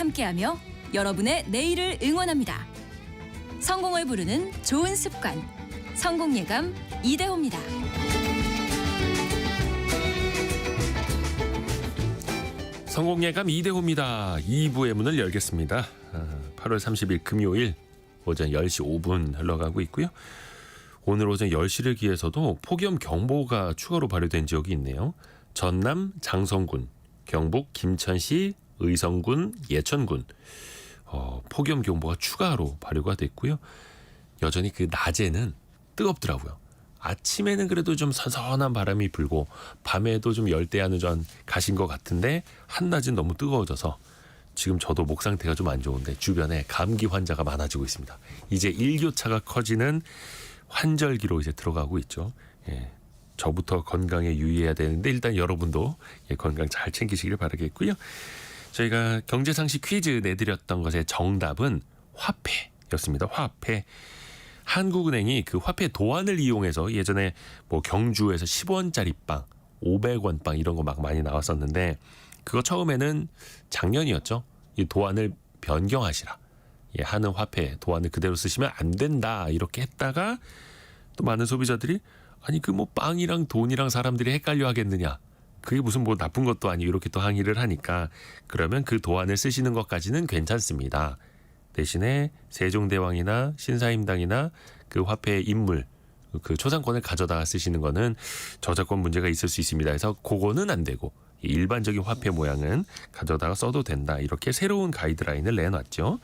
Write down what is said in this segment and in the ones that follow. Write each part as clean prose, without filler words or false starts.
함께하며 여러분의 내일을 응원합니다. 성공을 부르는 좋은 습관, 성공예감 이대호입니다. 성공예감 이대호입니다. 2부의 문을 열겠습니다. 8월 30일 금요일 오전 10시 5분 흘러가고 있고요. 오늘 오전 10시를 기해서도 폭염경보가 추가로 발효된 지역이 있네요. 전남 장성군, 경북 김천시, 의성군, 예천군 폭염경보가 추가로 발효가 됐고요. 여전히 그 낮에는 뜨겁더라고요. 아침에는 그래도 좀 선선한 바람이 불고 밤에도 좀 열대야는 좀 가신 것 같은데 한낮은 너무 뜨거워져서 지금 저도 목 상태가 좀 안 좋은데 주변에 감기 환자가 많아지고 있습니다. 이제 일교차가 커지는 환절기로 이제 들어가고 있죠. 예, 저부터 건강에 유의해야 되는데 일단 여러분도 건강 잘 챙기시길 바라겠고요. 저희가 경제상식 퀴즈 내드렸던 것의 정답은 화폐였습니다. 화폐. 한국은행이 그 화폐 도안을 이용해서 예전에 뭐 경주에서 10원짜리 빵, 500원 빵 이런 거 막 많이 나왔었는데 그거 처음에는 작년이었죠. 이 도안을 변경하시라. 하는 화폐 도안을 그대로 쓰시면 안 된다 이렇게 했다가 또 많은 소비자들이 아니 그 뭐 빵이랑 돈이랑 사람들이 헷갈려 하겠느냐. 그게 무슨 뭐 나쁜 것도 아니고 이렇게 또 항의를 하니까 그러면 그 도안을 쓰시는 것까지는 괜찮습니다. 대신에 세종대왕이나 신사임당이나 그 화폐의 인물 그 초상권을 가져다가 쓰시는 거는 저작권 문제가 있을 수 있습니다. 그래서 그거는 안 되고 일반적인 화폐 모양은 가져다가 써도 된다. 이렇게 새로운 가이드라인을 내놨죠.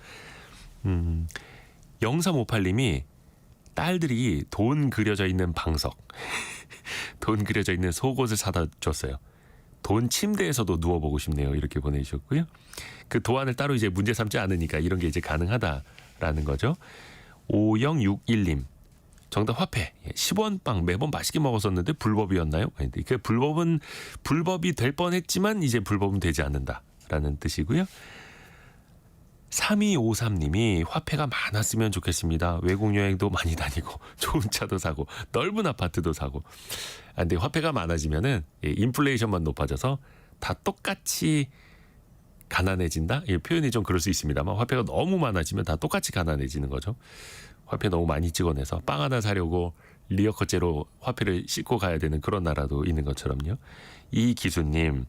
0358님이 딸들이 돈 그려져 있는 방석, 돈 그려져 있는 속옷을 사다 줬어요. 돈 침대에서도 누워보고 싶네요. 이렇게 보내주셨고요. 그 도안을 따로 이제 문제 삼지 않으니까 이런 게 이제 가능하다라는 거죠. 5061님. 정답 화폐. 10원 빵 매번 맛있게 먹었었는데 불법이었나요? 그 불법이 될 뻔했지만 이제 불법은 되지 않는다라는 뜻이고요. 3253님이 화폐가 많았으면 좋겠습니다. 외국 여행도 많이 다니고 좋은 차도 사고 넓은 아파트도 사고. 근데 화폐가 많아지면은 인플레이션만 높아져서 다 똑같이 가난해진다? 표현이 좀 그럴 수 있습니다만 화폐가 너무 많아지면 다 똑같이 가난해지는 거죠. 화폐 너무 많이 찍어내서 빵 하나 사려고 리어커째로 화폐를 싣고 가야 되는 그런 나라도 있는 것처럼요. 이 기수님,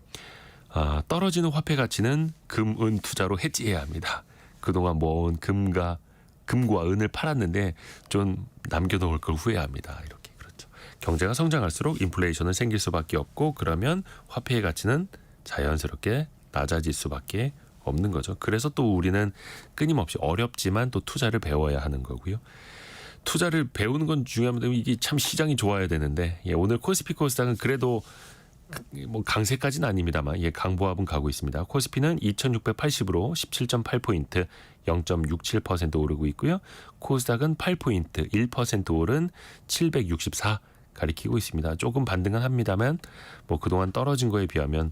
떨어지는 화폐 가치는 금, 은 투자로 해지해야 합니다. 그동안 모은 금과 은을 팔았는데 좀 남겨놓을 걸 후회합니다. 이렇게 그렇죠. 경제가 성장할수록 인플레이션은 생길 수밖에 없고 그러면 화폐의 가치는 자연스럽게 낮아질 수밖에 없는 거죠. 그래서 또 우리는 끊임없이 어렵지만 또 투자를 배워야 하는 거고요. 투자를 배우는 건 중요합니다. 이게 참 시장이 좋아야 되는데 오늘 코스피 코스닥은 그래도 뭐 강세까지는 아닙니다만 강보합은 가고 있습니다. 코스피는 2680으로 17.8포인트 0.67% 오르고 있고요. 코스닥은 8포인트 1% 오른 764 가리키고 있습니다. 조금 반등은 합니다만 뭐 그동안 떨어진 거에 비하면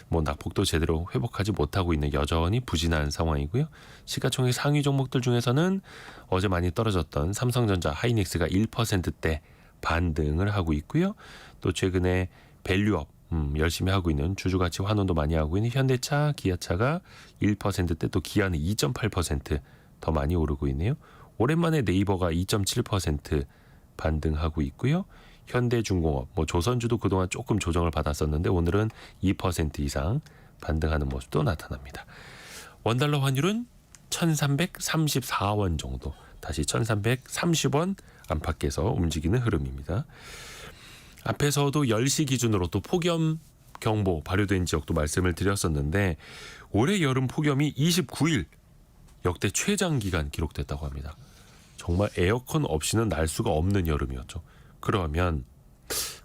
뭐 낙폭도 제대로 회복하지 못하고 있는 여전히 부진한 상황이고요. 시가총액 상위 종목들 중에서는 어제 많이 떨어졌던 삼성전자, 하이닉스가 1%대 반등을 하고 있고요. 또 최근에 밸류업 열심히 하고 있는 주주가치 환원도 많이 하고 있는 현대차, 기아차가 1%대 또 기아는 2.8% 많이 오르고 있네요. 오랜만에 네이버가 2.7% 반등하고 있고요. 현대중공업, 뭐 조선주도 그동안 조금 조정을 받았었는데 오늘은 2% 이상 반등하는 모습도 나타납니다. 원달러 환율은 1334원 정도, 다시 1330원 안팎에서 움직이는 흐름입니다. 앞에서도 10시 기준으로 또 폭염 경보 발효된 지역도 말씀을 드렸었는데 올해 여름 폭염이 29일 역대 최장 기간 기록됐다고 합니다. 정말 에어컨 없이는 날 수가 없는 여름이었죠. 그러면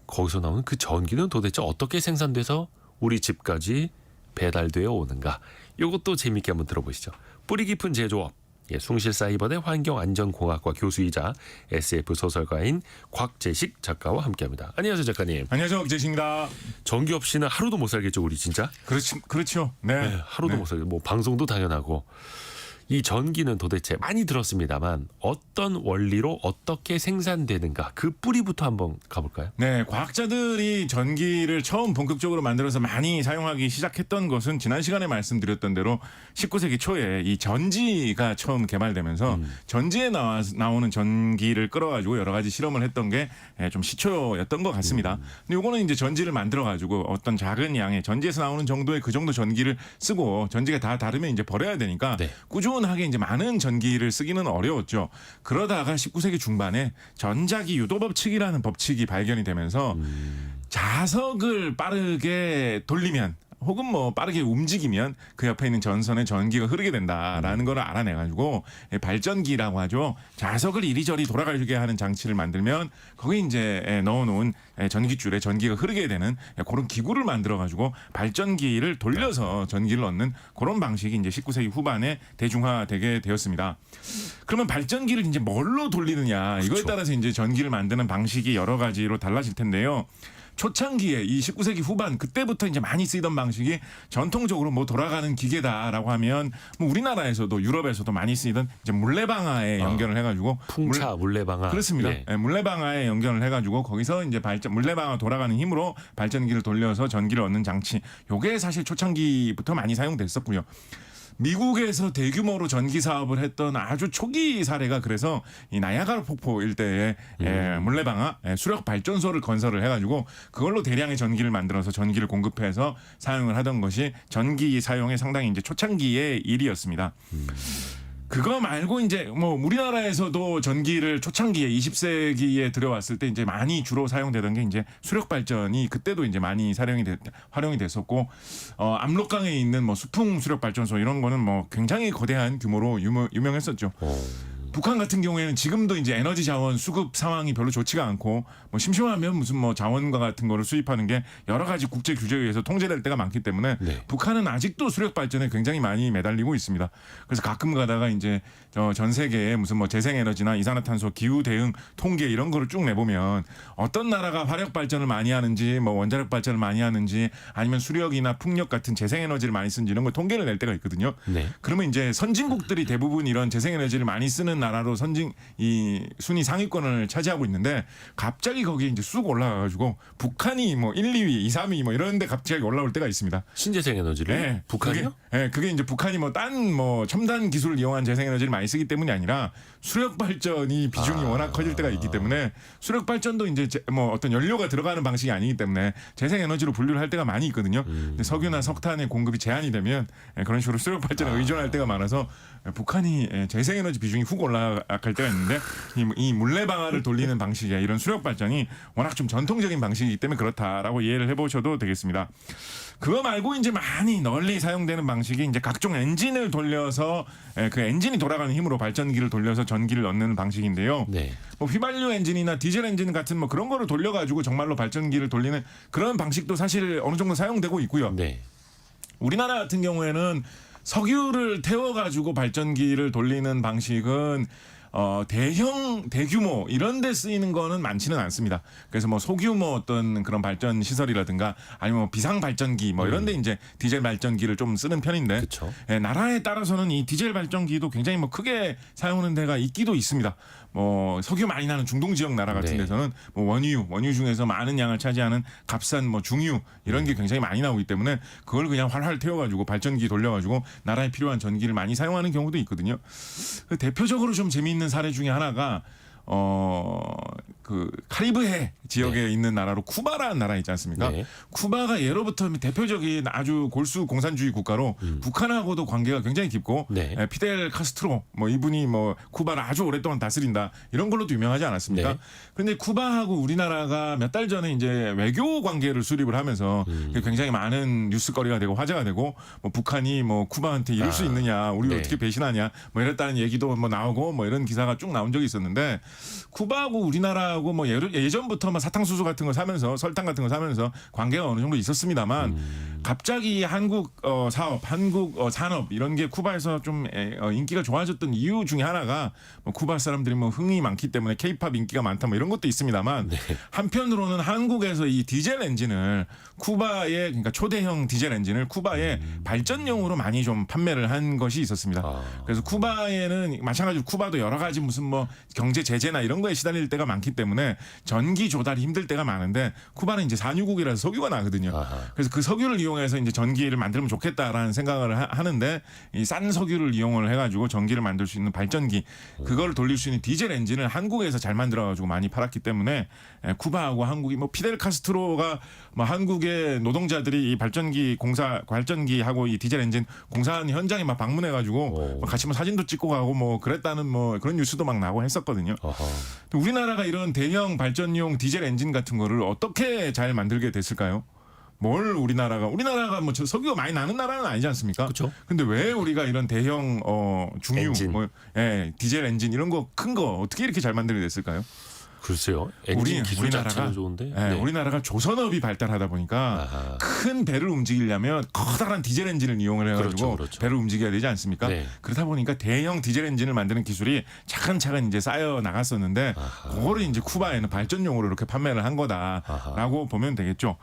거기서 나오는 그 전기는 도대체 어떻게 생산돼서 우리 집까지 배달되어 오는가? 이것도 재미있게 한번 들어보시죠. 뿌리 깊은 제조업, 숭실사이버대 환경안전공학과 교수이자 SF 소설가인 곽재식 작가와 함께합니다. 안녕하세요, 작가님. 안녕하세요, 곽재식입니다. 전기 없이는 하루도 못 살겠죠, 우리 진짜? 그렇죠. 네. 하루도 못 살겠죠. 뭐 방송도 당연하고. 이 전기는 도대체 많이 들었습니다만 어떤 원리로 어떻게 생산되는가 그 뿌리부터 한번 가볼까요? 네, 과학자들이 전기를 처음 본격적으로 만들어서 많이 사용하기 시작했던 것은 지난 시간에 말씀드렸던 대로 19세기 초에 이 전지가 처음 개발되면서 전지에 나오는 전기를 끌어가지고 여러 가지 실험을 했던 게 좀 시초였던 것 같습니다. 근데 요거는 이제 전지를 만들어가지고 어떤 작은 양의 전지에서 나오는 정도의 그 정도 전기를 쓰고 전지가 다 다르면 이제 버려야 되니까 네. 꾸준하게 이제 많은 전기를 쓰기는 어려웠죠. 그러다가 19세기 중반에 전자기 유도 법칙이라는 법칙이 발견이 되면서 자석을 빠르게 돌리면 혹은 뭐 빠르게 움직이면 그 옆에 있는 전선에 전기가 흐르게 된다라는 걸 알아내가지고 발전기라고 하죠. 자석을 이리저리 돌아가게 하는 장치를 만들면 거기 이제 넣어놓은 전기줄에 전기가 흐르게 되는 그런 기구를 만들어가지고 발전기를 돌려서 전기를 얻는 그런 방식이 이제 19세기 후반에 대중화되게 되었습니다. 그러면 발전기를 이제 뭘로 돌리느냐 이거에 그렇죠. 따라서 이제 전기를 만드는 방식이 여러 가지로 달라질 텐데요. 초창기에 이 19세기 후반 그때부터 이제 많이 쓰이던 방식이 전통적으로 뭐 돌아가는 기계다라고 하면 뭐 우리나라에서도 유럽에서도 많이 쓰이던 이제 물레방아에 연결을 해가지고 풍차 물레방아. 그렇습니다. 예. 예, 물레방아에 연결을 해가지고 거기서 이제 물레방아 돌아가는 힘으로 발전기를 돌려서 전기를 얻는 장치. 요게 사실 초창기부터 많이 사용됐었고요. 미국에서 대규모로 전기 사업을 했던 아주 초기 사례가 그래서 이 나야가라 폭포 일대에 물레방아 수력 발전소를 건설을 해가지고 그걸로 대량의 전기를 만들어서 전기를 공급해서 사용을 하던 것이 전기 사용의 상당히 이제 초창기의 일이었습니다. 그거 말고 이제 뭐 우리나라에서도 전기를 초창기에 20세기에 들여왔을 때 이제 많이 주로 사용되던 게 이제 수력 발전이 그때도 이제 많이 활용이 됐었고 압록강에 있는 뭐 수풍 수력 발전소 이런 거는 뭐 굉장히 거대한 규모로 유명했었죠. 북한 같은 경우에는 지금도 이제 에너지 자원 수급 상황이 별로 좋지가 않고 뭐 심심하면 무슨 뭐 자원과 같은 거를 수입하는 게 여러 가지 국제 규제에 의해서 통제될 때가 많기 때문에 네. 북한은 아직도 수력 발전에 굉장히 많이 매달리고 있습니다. 그래서 가끔 가다가 이제 전 세계에 무슨 뭐 재생에너지나 이산화탄소 기후 대응 통계 이런 거를 쭉 내보면 어떤 나라가 화력 발전을 많이 하는지 뭐 원자력 발전을 많이 하는지 아니면 수력이나 풍력 같은 재생에너지를 많이 쓰는지 이런 걸 통계를 낼 때가 있거든요. 네. 그러면 이제 선진국들이 대부분 이런 재생에너지를 많이 쓰는 나라로 이 순위 상위권을 차지하고 있는데 갑자기 거기에 이제 쑥 올라가가지고 북한이 뭐 1, 2위, 2, 3위 뭐 이런데 갑자기 올라올 때가 있습니다. 신재생 에너지를 네, 북한이요? 그게 이제 북한이 뭐 딴 뭐 첨단 기술을 이용한 재생에너지를 많이 쓰기 때문이 아니라 수력 발전이 비중이 워낙 커질 때가 있기 때문에 수력 발전도 이제 뭐 어떤 연료가 들어가는 방식이 아니기 때문에 재생에너지로 분류를 할 때가 많이 있거든요. 근데 석유나 석탄의 공급이 제한이 되면 그런 식으로 수력 발전에 의존할 때가 많아서 북한이 재생에너지 비중이 훅 올라갈 때가 있는데 이 물레방아를 돌리는 방식의 이런 수력 발전이 워낙 좀 전통적인 방식이기 때문에 그렇다라고 이해를 해보셔도 되겠습니다. 그거 말고 이제 많이 널리 사용되는 방식이 이제 각종 엔진을 돌려서 그 엔진이 돌아가는 힘으로 발전기를 돌려서 전기를 얻는 방식인데요. 네. 뭐 휘발유 엔진이나 디젤 엔진 같은 뭐 그런 거를 돌려가지고 정말로 발전기를 돌리는 그런 방식도 사실 어느 정도 사용되고 있고요. 네. 우리나라 같은 경우에는 석유를 태워가지고 발전기를 돌리는 방식은 대규모 이런 데 쓰이는 거는 많지는 않습니다. 그래서 뭐 소규모 어떤 그런 발전 시설이라든가 아니면 뭐 비상 발전기 뭐 이런 데 이제 디젤 발전기를 좀 쓰는 편인데 그쵸. 나라에 따라서는 이 디젤 발전기도 굉장히 뭐 크게 사용하는 데가 있기도 있습니다. 뭐 석유 많이 나는 중동 지역 나라 같은 네. 데서는 뭐 원유 중에서 많은 양을 차지하는 값싼 뭐 중유 이런 게 굉장히 많이 나오기 때문에 그걸 그냥 활활 태워가지고 발전기 돌려가지고 나라에 필요한 전기를 많이 사용하는 경우도 있거든요. 그 대표적으로 좀 재미있는 사례 중에 하나가 그 카리브해 지역에 있는 나라로 쿠바라는 나라 있지 않습니까? 네. 쿠바가 예로부터 대표적인 아주 골수 공산주의 국가로 북한하고도 관계가 굉장히 깊고 네. 피델 카스트로 뭐 이분이 뭐 쿠바를 아주 오랫동안 다스린다 이런 걸로도 유명하지 않았습니까? 네. 그런데 쿠바하고 우리나라가 몇 달 전에 이제 외교 관계를 수립을 하면서 굉장히 많은 뉴스거리가 되고 화제가 되고 뭐 북한이 뭐 쿠바한테 이럴 수 있느냐 우리 네. 어떻게 배신하냐 뭐 이랬다는 얘기도 뭐 나오고 뭐 이런 기사가 쭉 나온 적이 있었는데 쿠바하고 우리나라하고 뭐 예전부터 뭐 사탕수수 같은 거 사면서 설탕 같은 거 사면서 관계가 어느 정도 있었습니다만 갑자기 한국 사업, 한국 산업 이런 게 쿠바에서 좀 인기가 좋아졌던 이유 중에 하나가 뭐 쿠바 사람들이 뭐 흥이 많기 때문에 케이팝 인기가 많다 뭐 이런 것도 있습니다만 한편으로는 한국에서 이 디젤 엔진을 쿠바의 그러니까 초대형 디젤 엔진을 쿠바의 발전용으로 많이 좀 판매를 한 것이 있었습니다. 그래서 쿠바에는 마찬가지로 쿠바도 여러 가지 무슨 뭐 경제 제재나 이런 거에 시달릴 때가 많기 때문에 전기 조달이 힘들 때가 많은데 쿠바는 이제 산유국이라서 석유가 나거든요. 그래서 그 석유를 이용해서 이제 전기를 만들면 좋겠다라는 생각을 하는데 이 싼 석유를 이용을 해가지고 전기를 만들 수 있는 발전기 그걸 돌릴 수 있는 디젤 엔진을 한국에서 잘 만들어가지고 많이 팔았기 때문에 쿠바하고 한국이 뭐 피델 카스트로가 뭐 한국의 노동자들이 이 발전기하고 이 디젤 엔진 공사하는 현장에 막 방문해가지고 뭐 같이 뭐 사진도 찍고 가고 뭐 그랬다는 뭐 그런 뉴스도 막 나오고 했었거든요. 우리나라가 이런 대형 발전용 디젤 엔진 같은 거를 어떻게 잘 만들게 됐을까요? 뭘 우리나라가 뭐 석유가 많이 나는 나라는 아니지 않습니까? 그렇죠. 근데 왜 우리가 이런 대형 중유 엔진. 디젤 엔진 이런 거 큰 거 어떻게 이렇게 잘 만들게 됐을까요? 글쎄요. 엔진 기술 자체는 좋은데. 네. 우리나라가 조선업이 발달하다 보니까 큰 배를 움직이려면 커다란 디젤 엔진을 이용을 해가지고 그렇죠. 배를 움직여야 되지 않습니까? 네. 그러다 보니까 대형 디젤 엔진을 만드는 기술이 차근차근 이제 쌓여 나갔었는데 그거를 이제 쿠바에는 발전용으로 이렇게 판매를 한 거다라고 보면 되겠죠.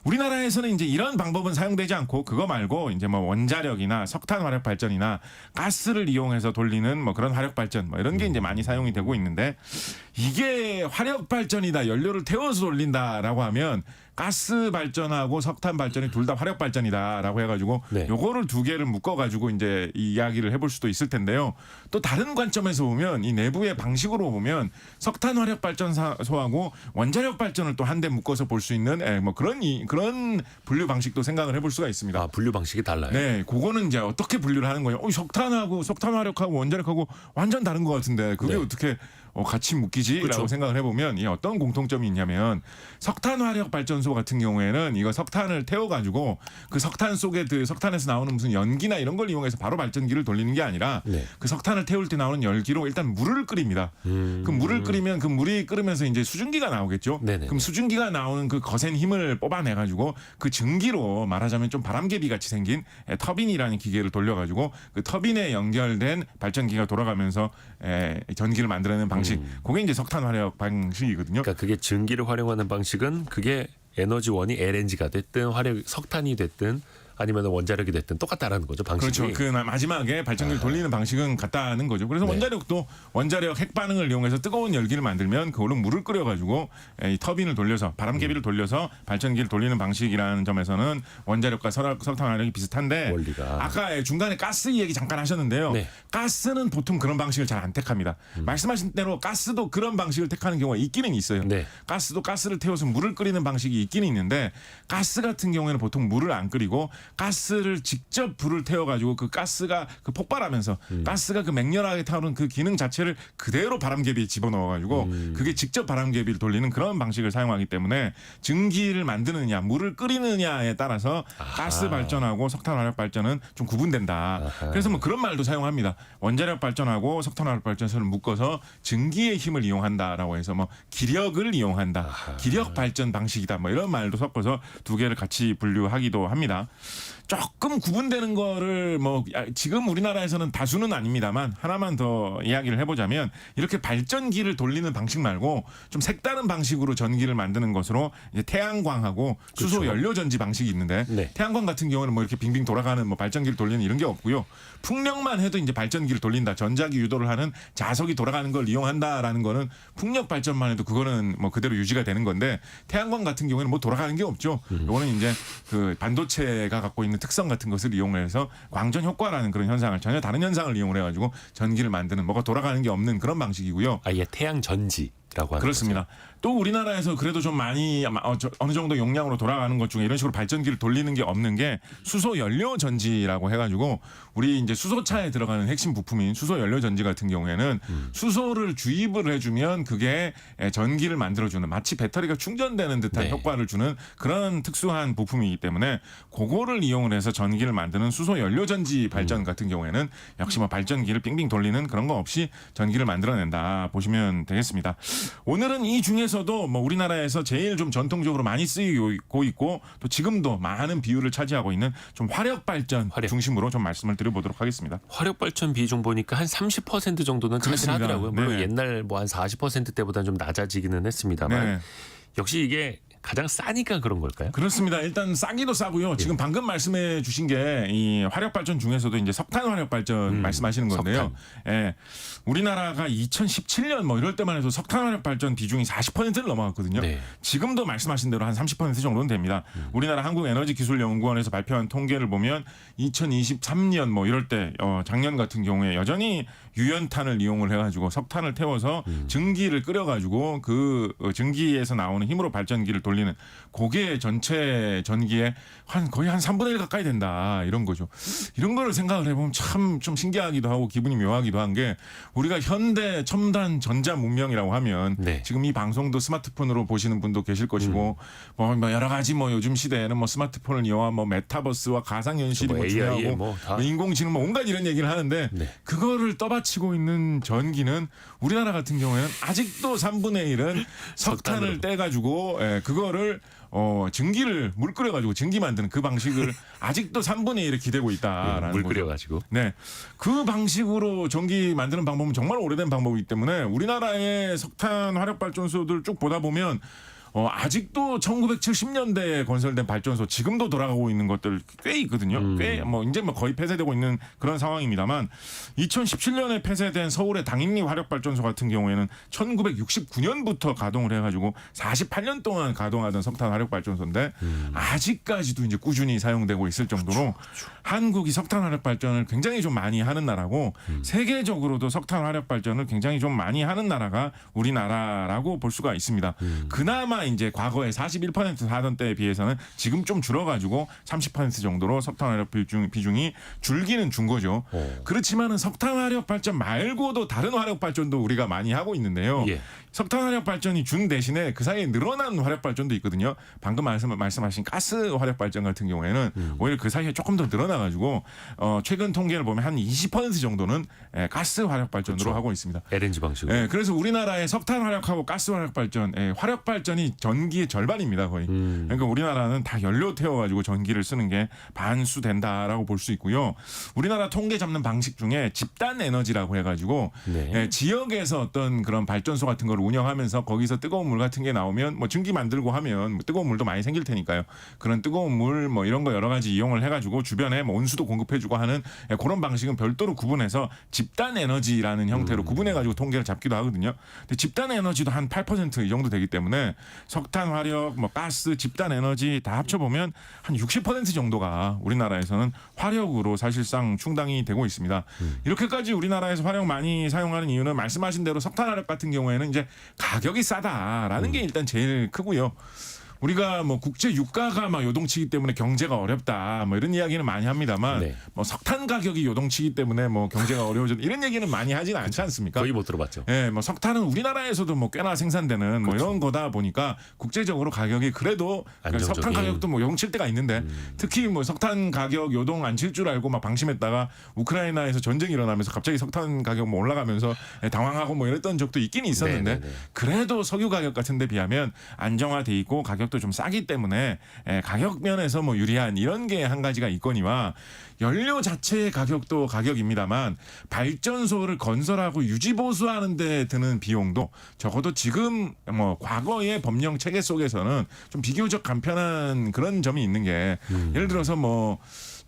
우리나라에서는 이제 이런 방법은 사용되지 않고 그거 말고 이제 뭐 원자력이나 석탄 화력 발전이나 가스를 이용해서 돌리는 뭐 그런 화력 발전 뭐 이런 게 이제 많이 사용이 되고 있는데 이게 화력 발전이다 연료를 태워서 돌린다라고 하면 가스 발전하고 석탄 발전이 둘 다 화력 발전이다라고 해가지고 요거를 두 개를 묶어가지고 이제 이 이야기를 해볼 수도 있을 텐데요. 또 다른 관점에서 보면 이 내부의 방식으로 보면 석탄 화력 발전소하고 원자력 발전을 또 한 대 묶어서 볼 수 있는 뭐 그런 분류 방식도 생각을 해볼 수가 있습니다. 분류 방식이 달라요. 네. 그거는 이제 어떻게 분류를 하는 거예요? 석탄 화력하고 원자력하고 완전 다른 것 같은데 그게 어떻게 같이 묶이지라고 그렇죠. 생각을 해보면 이 어떤 공통점이 있냐면 석탄 화력 발전소 같은 경우에는 이거 석탄을 태워가지고 그 석탄 속에 그 석탄에서 나오는 무슨 연기나 이런 걸 이용해서 바로 발전기를 돌리는 게 아니라 그 석탄을 태울 때 나오는 열기로 일단 물을 끓입니다. 그 물을 끓이면 그 물이 끓으면서 이제 수증기가 나오겠죠. 그럼 수증기가 나오는 그 거센 힘을 뽑아내가지고 그 증기로 말하자면 좀 바람개비 같이 생긴 터빈이라는 기계를 돌려가지고 그 터빈에 연결된 발전기가 돌아가면서 전기를 만들어내는 방식. 그게 이제 석탄 화력 방식이거든요. 그러니까 그게 증기를 활용하는 방식은 그게 에너지원이 LNG가 됐든 석탄이 됐든 아니면 원자력이 됐든 똑같다라는 거죠. 방식이. 그렇죠. 그 마지막에 발전기를 돌리는 방식은 같다는 거죠. 그래서 원자력도 원자력 핵 반응을 이용해서 뜨거운 열기를 만들면 그걸로 물을 끓여가지고 이 터빈을 돌려서 바람개비를 돌려서 발전기를 돌리는 방식이라는 점에서는 원자력과 석탄 화력이 비슷한데 원리가. 아까 중간에 가스 얘기 잠깐 하셨는데요. 가스는 보통 그런 방식을 잘 안 택합니다. 말씀하신 대로 가스도 그런 방식을 택하는 경우가 있기는 있어요. 가스도 가스를 태워서 물을 끓이는 방식이 있기는 있는데 가스 같은 경우에는 보통 물을 안 끓이고 가스를 직접 불을 태워가지고 그 가스가 그 폭발하면서 가스가 그 맹렬하게 타오르는 그 기능 자체를 그대로 바람개비에 집어넣어가지고 그게 직접 바람개비를 돌리는 그런 방식을 사용하기 때문에 증기를 만드느냐 물을 끓이느냐에 따라서 가스 발전하고 석탄 화력 발전은 좀 구분된다. 그래서 뭐 그런 말도 사용합니다. 원자력 발전하고 석탄 화력 발전소를 묶어서 증기의 힘을 이용한다라고 해서 뭐 기력을 이용한다. 기력 발전 방식이다. 뭐 이런 말도 섞어서 두 개를 같이 분류하기도 합니다. 조금 구분되는 거를 뭐 지금 우리나라에서는 다수는 아닙니다만 하나만 더 이야기를 해보자면 이렇게 발전기를 돌리는 방식 말고 좀 색다른 방식으로 전기를 만드는 것으로 이제 태양광하고 수소 연료 전지 방식이 있는데 태양광 같은 경우는 뭐 이렇게 빙빙 돌아가는 뭐 발전기를 돌리는 이런 게 없고요. 풍력만 해도 이제 발전기를 돌린다. 전자기 유도를 하는 자석이 돌아가는 걸 이용한다라는 거는 풍력 발전만 해도 그거는 뭐 그대로 유지가 되는 건데 태양광 같은 경우에는 뭐 돌아가는 게 없죠. 이거는 이제 그 반도체가 갖고 있는 특성 같은 것을 이용해서 광전 효과라는 그런 현상을 전혀 다른 현상을 이용을 해가지고 전기를 만드는 뭐가 돌아가는 게 없는 그런 방식이고요. 아예 태양 전지. 하는 그렇습니다. 또 우리나라에서 그래도 좀 많이 어느 정도 용량으로 돌아가는 것 중에 이런 식으로 발전기를 돌리는 게 없는 게 수소 연료 전지라고 해가지고 우리 이제 수소차에 들어가는 핵심 부품인 수소 연료 전지 같은 경우에는 수소를 주입을 해주면 그게 전기를 만들어주는 마치 배터리가 충전되는 듯한 네. 효과를 주는 그런 특수한 부품이기 때문에 그거를 이용을 해서 전기를 만드는 수소 연료 전지 발전 같은 경우에는 역시 뭐 발전기를 빙빙 돌리는 그런 거 없이 전기를 만들어낸다 보시면 되겠습니다. 오늘은 이 중에서도 뭐 우리나라에서 제일 좀 전통적으로 많이 쓰이고 있고 또 지금도 많은 비율을 차지하고 있는 좀 화력 발전 중심으로 좀 말씀을 드려보도록 하겠습니다. 화력 발전 비중 보니까 한 30% 정도는 그렇습니다. 차지하더라고요. 물론 네. 옛날 뭐 한 40%대보다는 좀 낮아지기는 했습니다만 네. 역시 이게 가장 싸니까 그런 걸까요? 그렇습니다. 일단 싸기도 싸고요. 지금 방금 말씀해 주신 게 이 화력 발전 중에서도 이제 석탄 화력 발전 말씀하시는 건데요. 예. 우리나라가 2017년 뭐 이럴 때만 해도 석탄 화력 발전 비중이 40%를 넘어갔거든요. 네. 지금도 말씀하신 대로 한 30% 정도는 됩니다. 우리나라 한국에너지기술연구원에서 발표한 통계를 보면 2023년 뭐 이럴 때 작년 같은 경우에 여전히 유연탄을 이용을 해가지고 석탄을 태워서 증기를 끓여가지고 그 증기에서 나오는 힘으로 발전기를 돌리는 그게 전체 전기의 거의 한 3분의 1 가까이 된다 이런 거죠. 이런 거를 생각을 해보면 참 좀 신기하기도 하고 기분이 묘하기도 한 게 우리가 현대 첨단 전자 문명이라고 하면 네. 지금 이 방송도 스마트폰으로 보시는 분도 계실 것이고 뭐 여러 가지 뭐 요즘 시대에는 뭐 스마트폰을 이용한 뭐 메타버스와 가상현실이 뭐 뭐 AI 중요하고 뭐 다. 인공지능 뭐 온갖 이런 얘기를 하는데 네. 그거를 떠받치고 있는 전기는 우리나라 같은 경우에는 아직도 3분의 1은 석탄을 석탄으로. 떼가지고 그거를 증기를 물 끓여가지고 증기 만드는 그 방식을 아직도 3분의 1에 기대고 있다라는 물 거죠. 끓여가지고. 네, 그 방식으로 전기 만드는 방법은 정말 오래된 방법이기 때문에 우리나라의 석탄 화력 발전소들 쭉 보다 보면 아직도 1970년대에 건설된 발전소 지금도 돌아가고 있는 것들 꽤 있거든요. 꽤 뭐 이제 뭐 거의 폐쇄되고 있는 그런 상황입니다만 2017년에 폐쇄된 서울의 당인리 화력 발전소 같은 경우에는 1969년부터 가동을 해가지고 48년 동안 가동하던 석탄 화력 발전소인데 아직까지도 이제 꾸준히 사용되고 있을 정도로 한국이 석탄 화력 발전을 굉장히 좀 많이 하는 나라고 세계적으로도 석탄 화력 발전을 굉장히 좀 많이 하는 나라가 우리나라라고 볼 수가 있습니다. 그나마 이제 과거에 41% 하던 때에 비해서는 지금 좀 줄어가지고 30% 정도로 석탄 화력 비중이 줄기는 준 거죠. 그렇지만은 석탄 화력 발전 말고도 다른 화력 발전도 우리가 많이 하고 있는데요. 예. 석탄 화력 발전이 준 대신에 그 사이에 늘어난 화력 발전도 있거든요. 방금 말씀하신 가스 화력 발전 같은 경우에는 오히려 그 사이에 조금 더 늘어나가지고 최근 통계를 보면 한 20% 정도는 가스 화력 발전으로 그렇죠. 하고 있습니다. LNG 방식으로. 네, 그래서 우리나라의 석탄 화력하고 가스 화력 발전, 화력 발전이 전기의 절반입니다, 거의. 그러니까 우리나라는 다 연료 태워가지고 전기를 쓰는 게 반수 된다라고 볼 수 있고요. 우리나라 통계 잡는 방식 중에 집단 에너지라고 해가지고 네. 지역에서 어떤 그런 발전소 같은 걸 운영하면서 거기서 뜨거운 물 같은 게 나오면 뭐 증기 만들고 하면 뭐 뜨거운 물도 많이 생길 테니까요. 그런 뜨거운 물 뭐 이런 거 여러 가지 이용을 해가지고 주변에 뭐 온수도 공급해주고 하는 그런 방식은 별도로 구분해서 집단 에너지라는 형태로 구분해가지고 통계를 잡기도 하거든요. 근데 집단 에너지도 한 8% 이 정도 되기 때문에 석탄, 화력, 뭐 가스, 집단 에너지 다 합쳐보면 한 60% 정도가 우리나라에서는 화력으로 사실상 충당이 되고 있습니다. 이렇게까지 우리나라에서 화력 많이 사용하는 이유는 말씀하신 대로 석탄 화력 같은 경우에는 이제 가격이 싸다라는 게 일단 제일 크고요. 우리가 뭐 국제 유가가 막 요동치기 때문에 경제가 어렵다 뭐 이런 이야기는 많이 합니다만 네. 뭐 석탄 가격이 요동치기 때문에 뭐 경제가 어려워졌다 이런 얘기는 많이 하지는 않지 않습니까? 거의 못 들어봤죠. 예, 뭐 석탄은 우리나라에서도 뭐 꽤나 생산되는 뭐 이런 거다 보니까 국제적으로 가격이 그래도 안정적인. 석탄 가격도 뭐 요동칠 때가 있는데 특히 뭐 석탄 가격 요동 안 칠 줄 알고 막 방심했다가 우크라이나에서 전쟁이 일어나면서 갑자기 석탄 가격 뭐 올라가면서 당황하고 뭐 이랬던 적도 있긴 있었는데 네네네. 그래도 석유 가격 같은 데 비하면 안정화돼 있고 가격도 좀 싸기 때문에 가격 면에서 뭐 유리한 이런 게 한 가지가 있거니와 연료 자체의 가격도 가격입니다만 발전소를 건설하고 유지 보수하는 데 드는 비용도 적어도 지금 뭐 과거의 법령 체계 속에서는 좀 비교적 간편한 그런 점이 있는 게 예를 들어서 뭐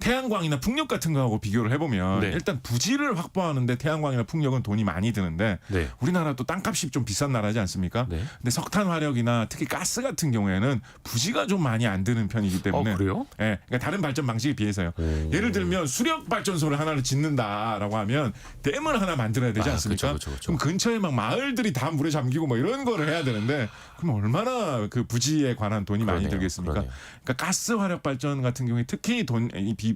태양광이나 풍력 같은 거하고 비교를 해보면 네. 일단 부지를 확보하는데 태양광이나 풍력은 돈이 많이 드는데 네. 우리나라 또 땅값이 좀 비싼 나라지 않습니까? 네. 근데 석탄 화력이나 특히 가스 같은 경우에는 부지가 좀 많이 안 드는 편이기 때문에 그래요? 예, 그러니까 다른 발전 방식에 비해서요. 예를 들면 수력 발전소를 하나를 짓는다라고 하면 댐을 하나 만들어야 되지 않습니까? 그쵸. 그럼 근처에 막 마을들이 다 물에 잠기고 뭐 이런 거를 해야 되는데 그럼 얼마나 그 부지에 관한 돈이 많이 그러네요. 들겠습니까? 그러네요. 그러니까 가스 화력 발전 같은 경우에 특히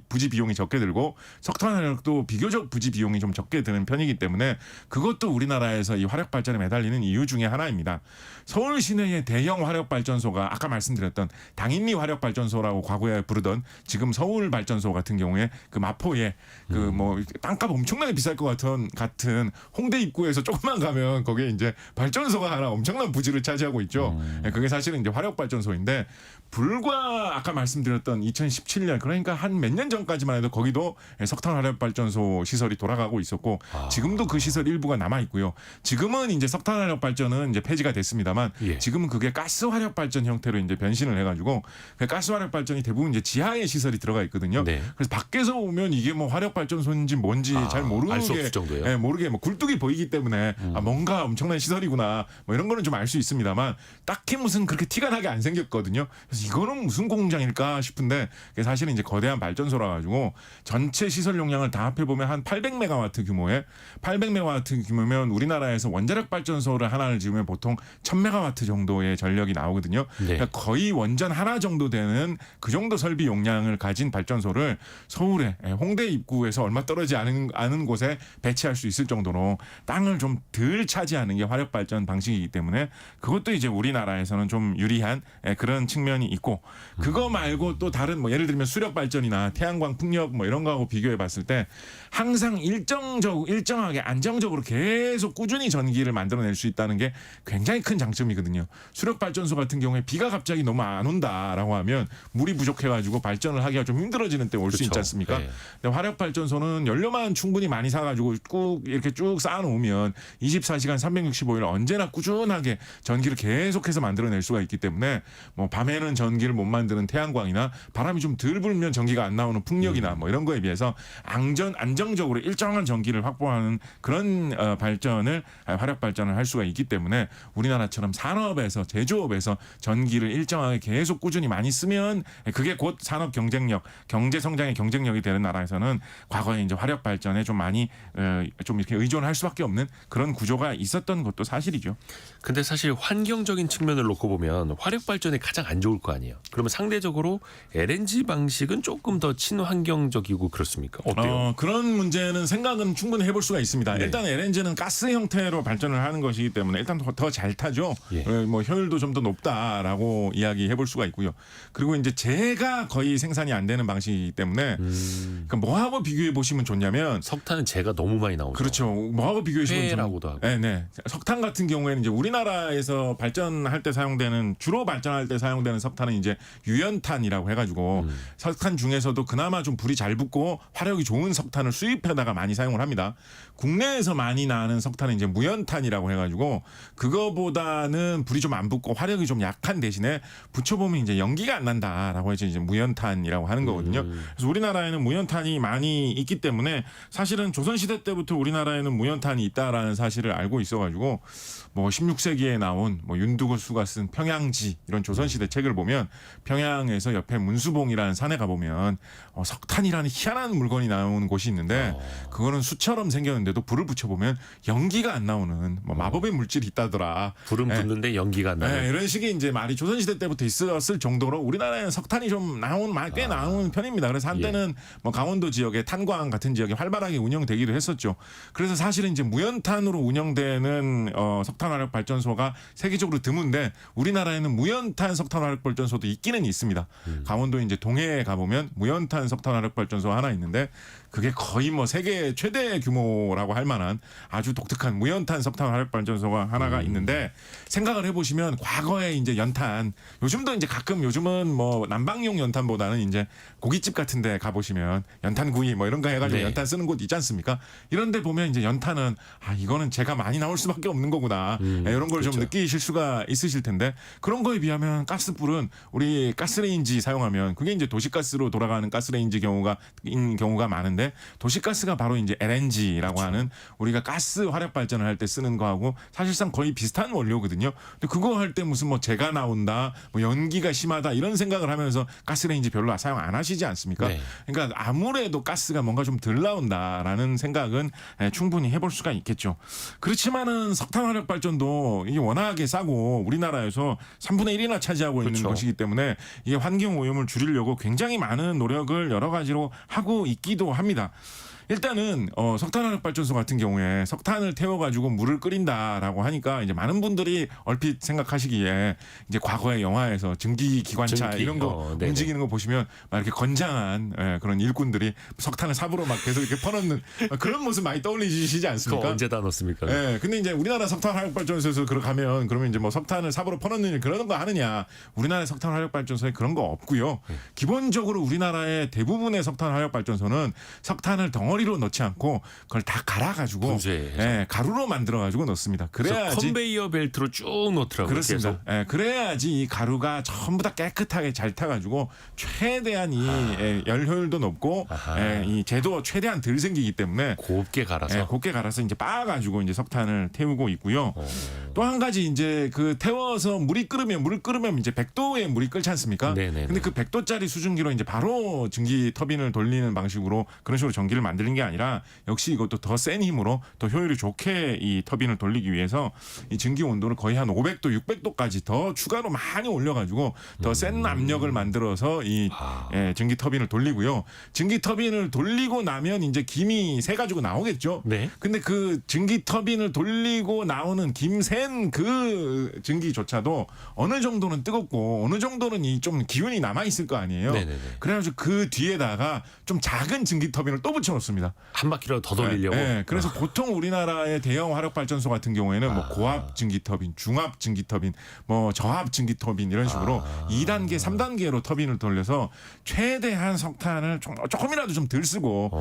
부지 비용이 적게 들고 석탄 화력도 비교적 부지 비용이 좀 적게 드는 편이기 때문에 그것도 우리나라에서 이 화력 발전에 매달리는 이유 중에 하나입니다. 서울 시내의 대형 화력 발전소가 아까 말씀드렸던 당인리 화력 발전소라고 과거에 부르던 지금 서울 발전소 같은 경우에 그 마포에 그 뭐 땅값 엄청나게 비쌀 것 같은 홍대 입구에서 조금만 가면 거기에 이제 발전소가 하나 엄청난 부지를 차지하고 있죠. 그게 사실은 이제 화력 발전소인데 불과 아까 말씀드렸던 2017년 그러니까 한 몇 년 전까지만 해도 거기도 석탄 화력 발전소 시설이 돌아가고 있었고 지금도 그 시설 일부가 남아 있고요. 지금은 이제 석탄 화력 발전은 이제 폐지가 됐습니다만 예. 지금은 그게 가스 화력 발전 형태로 이제 변신을 해가지고 그 가스 화력 발전이 대부분 이제 지하에 시설이 들어가 있거든요. 네. 그래서 밖에서 오면 이게 뭐 화력 발전소인지 뭔지 잘 모르게 알수 없을 정도예요? 예, 모르게 뭐 굴뚝이 보이기 때문에 뭔가 엄청난 시설이구나 뭐 이런 거는 좀 알 수 있습니다만 딱히 무슨 그렇게 티가 나게 안 생겼거든요. 그래서 이거는 무슨 공장일까 싶은데 그게 사실은 이제 거대한 발전소라 가지고 전체 시설 용량을 다 합해 보면 한 800메가와트 규모에 800메가와트 규모면 우리나라에서 원자력 발전소를 하나를 지으면 보통 1000메가와트 정도의 전력이 나오거든요. 네. 그러니까 거의 원전 하나 정도 되는 그 정도 설비 용량을 가진 발전소를 서울에 홍대 입구에서 얼마 떨어지지 않은 곳에 배치할 수 있을 정도로 땅을 좀 덜 차지하는 게 화력 발전 방식이기 때문에 그것도 이제 우리나라에서는 좀 유리한 그런 측면이 있고 그거 말고 또 다른 뭐 예를 들면 수력 발전이나 태양광 풍력 뭐 이런 거하고 비교해 봤을 때 항상 일정하게 안정적으로 계속 꾸준히 전기를 만들어낼 수 있다는 게 굉장히 큰 장점이거든요. 수력 발전소 같은 경우에 비가 갑자기 너무 안 온다라고 하면 물이 부족해가지고 발전을 하기가 좀 힘들어지는 때 올 수 그렇죠. 있지 않습니까? 네. 근데 화력 발전소는 연료만 충분히 많이 사가지고 꾹 이렇게 쭉 쌓아놓으면 24시간 365일 언제나 꾸준하게 전기를 계속해서 만들어낼 수가 있기 때문에 뭐 밤에는 전기를 못 만드는 태양광이나 바람이 좀 덜 불면 전기가 안 나오는 풍력이나 뭐 이런 거에 비해서 안정적으로 일정한 전기를 확보하는 그런 발전을 화력 발전을 할 수가 있기 때문에 우리나라처럼 산업에서 제조업에서 전기를 일정하게 계속 꾸준히 많이 쓰면 그게 곧 산업 경쟁력, 경제 성장의 경쟁력이 되는 나라에서는 과거에 이제 화력 발전에 좀 많이 좀 이렇게 의존할 수밖에 없는 그런 구조가 있었던 것도 사실이죠. 근데 사실 환경적인 측면을 놓고 보면 화력 발전이 가장 안 좋을 거 아니에요. 그러면 상대적으로 LNG 방식은 조금 더 친환경적이고 그렇습니까? 어때요? 그런 문제는 생각은 충분히 해볼 수가 있습니다. 네. 일단 LNG는 가스 형태로 발전을 하는 것이기 때문에 일단 더 잘 타죠. 예. 뭐 효율도 좀 더 높다라고 이야기해볼 수가 있고요. 그리고 이제 재가 거의 생산이 안 되는 방식이기 때문에 그러니까 뭐하고 비교해 보시면 좋냐면 석탄은 재가 너무 많이 나오죠. 그렇죠. 뭐하고 비교해보시면 회라고도 하고. 네. 석탄 같은 경우에는 이제 우리나라에서 발전할 때 사용되는 주로 발전할 때 사용되는 석탄은 이제 유연탄이라고 해가지고 석탄 중에서도 그나마 좀 불이 잘 붙고 화력이 좋은 석탄을 수입해다가 많이 사용을 합니다. 국내에서 많이 나는 석탄은 이제 무연탄이라고 해가지고 그거보다는 불이 좀 안 붙고 화력이 좀 약한 대신에 붙여보면 이제 연기가 안 난다라고 해서 이제 무연탄이라고 하는 거거든요. 그래서 우리나라에는 무연탄이 많이 있기 때문에 사실은 조선시대 때부터 우리나라에는 무연탄이 있다라는 사실을 알고 있어가지고 뭐 16세기에 나온 뭐 윤두구수가 쓴 평양지 이런 조선시대 책을 보면 평양에서 옆에 문수봉이라는 산에 가보면 석탄이라는 희한한 물건이 나오는 곳이 있는데 그거는 수처럼 생겼는데도 불을 붙여보면 연기가 안 나오는 뭐 마법의 물질이 있다더라. 불은 붙는데 연기가 안 나는. 이런 식의 이제 말이 조선시대 때부터 있었을 정도로 우리나라에는 석탄이 좀 꽤 나오는 편입니다. 그래서 한때는 뭐 강원도 지역에 탄광 같은 지역에 활발하게 운영되기도 했었죠. 그래서 사실은 이제 무연탄으로 운영되는 석탄 화력 발전소가 세계적으로 드문데 우리나라에는 무연탄 석탄 화력 발전소도 있기는 있습니다. 강원도 이제 동해에 가보면 무연탄 석탄 화력 발전소 하나 있는데 그게 거의 뭐 세계 최대 규모라고 할 만한 아주 독특한 무연탄 석탄 화력 발전소가 하나가 있는데 생각을 해보시면 과거에 이제 연탄 요즘도 이제 가끔 요즘은 뭐 난방용 연탄보다는 이제 고깃집 같은데 가보시면 연탄구이 뭐 이런 거 해가지고 네. 연탄 쓰는 곳 있지 않습니까? 이런데 보면 이제 연탄은 이거는 제가 많이 나올 수밖에 없는 거구나 이런 걸 좀 그렇죠. 느끼실 수가 있으실 텐데 그런 거에 비하면 가스불은 우리 가스레인지 사용하면 그게 이제 도시가스로 돌아가는 가스레인지 경우가 많은데 도시가스가 바로 이제 LNG라고 하는 우리가 가스 화력 발전을 할 때 쓰는 거하고 사실상 거의 비슷한 원료거든요. 근데 그거 할 때 무슨 뭐 재가 나온다, 뭐 연기가 심하다 이런 생각을 하면서 가스레인지 별로 사용 안 하시지 않습니까? 네. 그러니까 아무래도 가스가 뭔가 좀 덜 나온다라는 생각은 충분히 해볼 수가 있겠죠. 그렇지만은 석탄 화력 발전도 이게 워낙에 싸고 우리나라에서 3분의 1이나 차지하고 있는 그렇죠. 것이기 때문에 이게 환경 오염을 줄이려고 굉장히 많은 노력을 여러 가지로 하고 있기도 합니다. 일단은 석탄화력 발전소 같은 경우에 석탄을 태워가지고 물을 끓인다라고 하니까 이제 많은 분들이 얼핏 생각하시기에 이제 과거의 영화에서 증기 기관차 증기. 이런 거 네네. 움직이는 거 보시면 막 이렇게 건장한 그런 일꾼들이 석탄을 삽으로 막 계속 이렇게 퍼넣는 그런 모습 많이 떠올리시지 그거 않습니까? 언제 다 넣습니까? 예, 근데 이제 우리나라 석탄 화력 발전소에서 그러면 이제 뭐 석탄을 삽으로 퍼넣는 일 그런 거 하느냐? 우리나라 석탄 화력 발전소에 그런 거 없고요. 기본적으로 우리나라의 대부분의 석탄 화력 발전소는 석탄을 덩어리로 넣지 않고 그걸 다 갈아가지고 분쇄해서. 가루로 만들어가지고 넣습니다. 그래서 그래야지 컨베이어 벨트로 쭉 넣더라고요. 그렇습니다. 계속. 그래야지 이 가루가 전부 다 깨끗하게 잘 타가지고 최대한 이 열 효율도 높고 아하. 이 재도 최대한 덜 생기기 때문에 곱게 갈아서. 곱게 갈아서 이제 빻아가지고 이제 석탄을 태우고 있고요. 또 한 가지 이제 그 태워서 물이 끓으면 이제 100도에 물이 끓지 않습니까? 네네네. 근데 그 100도짜리 수증기로 이제 바로 증기 터빈을 돌리는 방식으로 그런 식으로 전기를 만드는 게 아니라 역시 이것도 더 센 힘으로 더 효율이 좋게 이 터빈을 돌리기 위해서 이 증기 온도를 거의 한 500도, 600도까지 더 추가로 많이 올려가지고 더 센 압력을 만들어서 이 증기 터빈을 돌리고요. 증기 터빈을 돌리고 나면 이제 김이 새 가지고 나오겠죠. 네. 근데 그 증기 터빈을 돌리고 나오는 김샌 그 증기조차도 어느 정도는 뜨겁고 어느 정도는 이 좀 기운이 남아 있을 거 아니에요. 네네네. 그래가지고 그 뒤에다가 좀 작은 증기 터빈을 또 붙여놓습니다. 한 바퀴라도 더 돌리려고. 그래서 보통 우리나라의 대형 화력 발전소 같은 경우에는 뭐 고압 증기 터빈, 중압 증기 터빈, 뭐 저압 증기 터빈 이런 식으로 2단계, 3단계로 터빈을 돌려서 최대한 석탄을 조금이라도 좀 덜 쓰고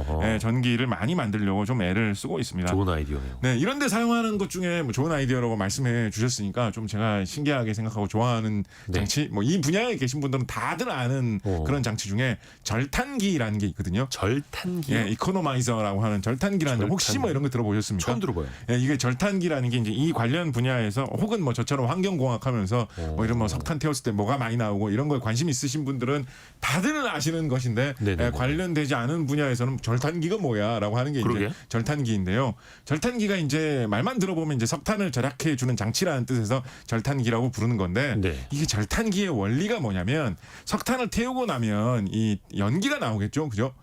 전기를 많이 만들려고 좀 애를 쓰고 있습니다. 좋은 아이디어네요. 네, 이런 데 사용하는 것 중에 뭐 좋은 아이디어라고 말씀해 주셨으니까 좀 제가 신기하게 생각하고 좋아하는 네. 장치, 뭐 이 분야에 계신 분들은 다들 아는 그런 장치 중에 절탄기라는 게 있거든요. 절탄기. 예, 이코노마이저라고 하는 절탄기라는 혹시 뭐 이런 거 들어보셨습니까? 처음 들어봐요. 예, 이게 절탄기라는 게 이제 이 관련 분야에서 혹은 뭐 저처럼 환경공학 하면서 뭐 이런 뭐 석탄 태웠을 때 뭐가 많이 나오고 이런 거에 관심 있으신 분들은 다들 아시는 것인데 네네네. 관련되지 않은 분야에서는 절탄기가 뭐야라고 하는 게 그러게요. 이제 절탄기인데요. 절탄기가 이제 말만 들어보면 이제 석탄을 절약해 주는 장치라는 뜻에서 절탄기라고 부르는 건데 네. 이게 절탄기의 원리가 뭐냐면 석탄을 태우고 나면 이 연기가 나오겠죠. 그죠?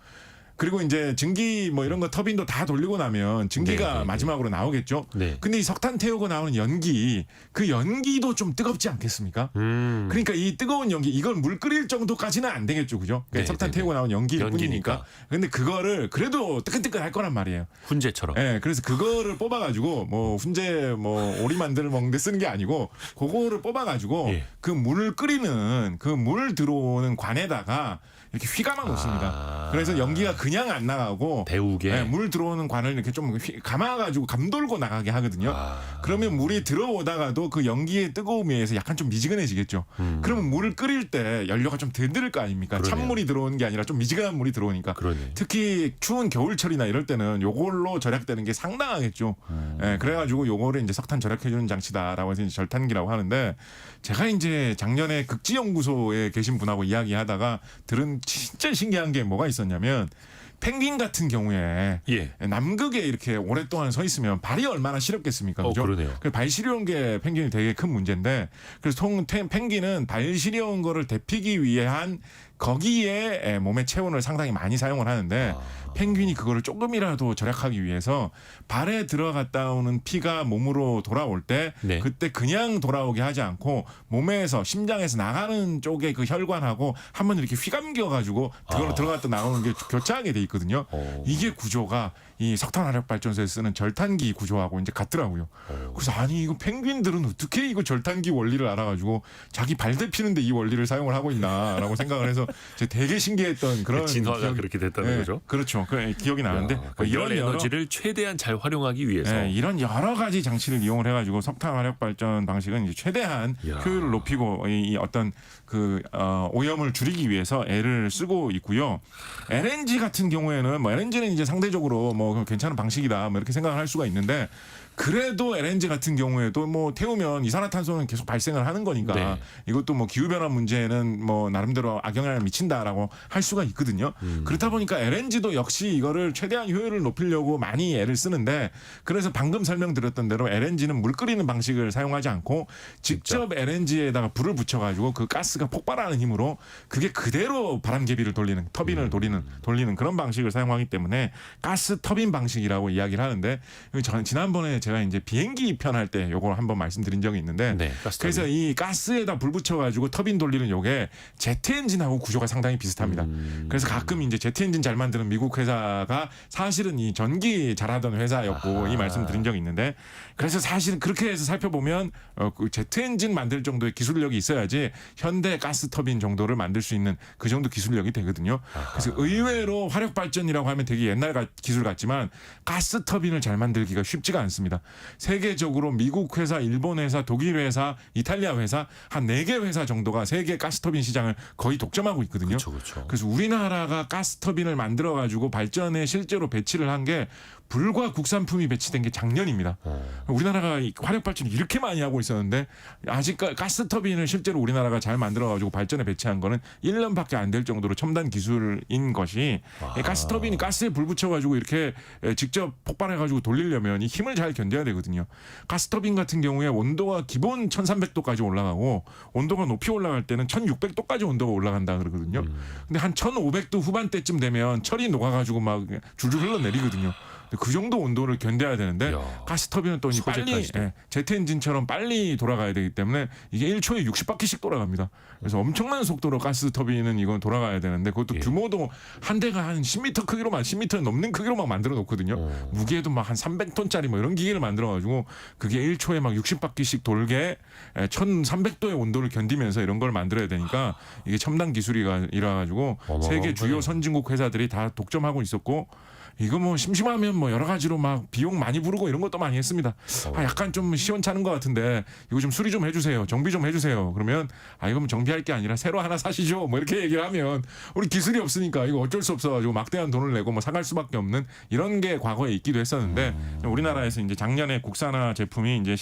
그리고 이제 증기 뭐 이런 거 터빈도 다 돌리고 나면 증기가 네네네. 마지막으로 나오겠죠. 네. 근데 이 석탄 태우고 나오는 연기, 그 연기도 좀 뜨겁지 않겠습니까? 그러니까 이 뜨거운 연기, 이걸 물 끓일 정도까지는 안 되겠죠, 그죠? 그러니까 네네네. 석탄 태우고 나오는 연기일 연기니까. 뿐이니까. 근데 그거를 그래도 뜨끈뜨끈할 거란 말이에요. 훈제처럼. 예, 그래서 그거를 뽑아가지고 뭐 훈제 뭐 오리 만들 먹는데 쓰는 게 아니고 그거를 뽑아가지고 예. 그 물 끓이는 그 물 들어오는 관에다가 이렇게 휘감아 놓습니다. 그래서 연기가 그냥 안 나가고 데우게. 예, 물 들어오는 관을 이렇게 좀 감아가지고 감돌고 나가게 하거든요. 그러면 물이 들어오다가도 그 연기의 뜨거움에 의해서 약간 좀 미지근해지겠죠. 그러면 물을 끓일 때 연료가 좀 덜 들 거 아닙니까? 그러네요. 찬물이 들어오는 게 아니라 좀 미지근한 물이 들어오니까. 그러네. 특히 추운 겨울철이나 이럴 때는 요걸로 절약되는 게 상당하겠죠. 예, 그래가지고 요거를 이제 석탄 절약해주는 장치다라고 해서 이제 절탄기라고 하는데 제가 이제 작년에 극지연구소에 계신 분하고 이야기하다가 들은 진짜 신기한 게 뭐가 있었냐면 펭귄 같은 경우에 예. 남극에 이렇게 오랫동안 서 있으면 발이 얼마나 시렵겠습니까? 그죠? 그러네요. 발 시려운 게 펭귄이 되게 큰 문제인데 그래서 펭귄은 발 시려운 거를 데피기 위한 거기에 몸의 체온을 상당히 많이 사용을 하는데 펭귄이 그거를 조금이라도 절약하기 위해서 발에 들어갔다 오는 피가 몸으로 돌아올 때 네. 그때 그냥 돌아오게 하지 않고 몸에서 심장에서 나가는 쪽에 그 혈관하고 한번 이렇게 휘감겨 가지고 들어갔다 나오는 게 교차하게 돼 있거든요. 이게 구조가 이 석탄 화력 발전소에 쓰는 절탄기 구조하고 이제 같더라고요. 그래서 아니 이거 펭귄들은 어떻게 이거 절탄기 원리를 알아가지고 자기 발 데피는데 이 원리를 사용을 하고 있나라고 생각을 해서 제가 되게 신기했던 그런 진화가 기억이- 그렇게 됐다는 예, 거죠. 그렇죠. 그 기억이 나는데 그 이런 열 여러 에너지를 최대한 잘 활용하기 위해서 이런 여러 가지 장치를 이용을 해가지고 석탄 화력 발전 방식은 이제 최대한 이야. 효율을 높이고 이 어떤 그 오염을 줄이기 위해서 애를 쓰고 있고요. LNG 같은 경우에는 뭐 LNG는 이제 상대적으로 뭐 괜찮은 방식이다 뭐 이렇게 생각을 할 수가 있는데 그래도 LNG 같은 경우에도 뭐 태우면 이산화탄소는 계속 발생을 하는 거니까 네. 이것도 뭐 기후변화 문제는 뭐 나름대로 악영향을 미친다라고 할 수가 있거든요. 그렇다 보니까 LNG도 역시 이거를 최대한 효율을 높이려고 많이 애를 쓰는데 그래서 방금 설명드렸던 대로 LNG는 물 끓이는 방식을 사용하지 않고 직접 LNG에다가 불을 붙여가지고 그 가스가 폭발하는 힘으로 그게 그대로 바람개비를 돌리는 터빈을 돌리는 그런 방식을 사용하기 때문에 가스 터빈 방식이라고 이야기를 하는데 저는 지난번에 제가 이제 비행기 편할 때 요걸 한번 말씀드린 적이 있는데 네, 가스 그래서 이 가스에다 불 붙여가지고 터빈 돌리는 요게 제트 엔진하고 구조가 상당히 비슷합니다. 그래서 가끔 이제 제트 엔진 잘 만드는 미국 회사가 사실은 이 전기 잘하던 회사였고 이 말씀 드린 적이 있는데 그래서 사실은 그렇게 해서 살펴보면 그 제트 엔진 만들 정도의 기술력이 있어야지 현대 가스 터빈 정도를 만들 수 있는 그 정도 기술력이 되거든요. 그래서 의외로 화력 발전이라고 하면 되게 옛날 기술 같지만 가스 터빈을 잘 만들기가 쉽지가 않습니다. 세계적으로 미국 회사, 일본 회사, 독일 회사, 이탈리아 회사 한 4개 회사 정도가 세계 가스터빈 시장을 거의 독점하고 있거든요. 그렇죠. 그래서 우리나라가 가스터빈을 만들어 가지고 발전에 실제로 배치를 한 게 불과 국산품이 배치된 게 작년입니다. 우리나라가 이 화력 발전을 이렇게 많이 하고 있었는데 아직 가스터빈을 실제로 우리나라가 잘 만들어 가지고 발전에 배치한 거는 1년밖에 안 될 정도로 첨단 기술인 것이 이 가스터빈이 가스에 불 붙여 가지고 이렇게 직접 폭발해 가지고 돌리려면 이 힘을 잘 견뎌야 되거든요. 가스터빈 같은 경우에 온도가 기본 1300도까지 올라가고 온도가 높이 올라갈 때는 1600도까지 온도가 올라간다 그러거든요. 근데 한 1500도 후반대쯤 되면 철이 녹아 가지고 막 줄줄 흘러내리거든요. 그 정도 온도를 견뎌야 되는데 이야. 가스터빈은 또 빨리 소재까지도. 제트 엔진처럼 빨리 돌아가야 되기 때문에 이게 1초에 60바퀴씩 돌아갑니다. 그래서 엄청난 속도로 가스터빈은 이건 돌아가야 되는데 그것도 예. 규모도 한 대가 한 10m 크기로만 10m 넘는 크기로만 만들어 놓거든요. 무게도 막 한 300톤짜리 뭐 이런 기계를 만들어 가지고 그게 1초에 막 60바퀴씩 돌게 1300도의 온도를 견디면서 이런 걸 만들어야 되니까 이게 첨단 기술이라 가지고 세계 주요 선진국 회사들이 다 독점하고 있었고 이거 뭐 심심하면 뭐 여러 가지로 막 비용 많이 부르고 이런 것도 많이 했습니다. 약간 좀 시원찮은 것 같은데 이거 좀 수리 좀 해주세요. 정비 좀 해주세요. 그러면 이거 뭐 정비할 게 아니라 새로 하나 사시죠. 뭐 이렇게 얘기를 하면 우리 기술이 없으니까 이거 어쩔 수 없어가지고 막대한 돈을 내고 뭐 사갈 수밖에 없는 이런 게 과거에 있기도 했었는데 우리나라에서 이제 작년에 국산화 제품이 이제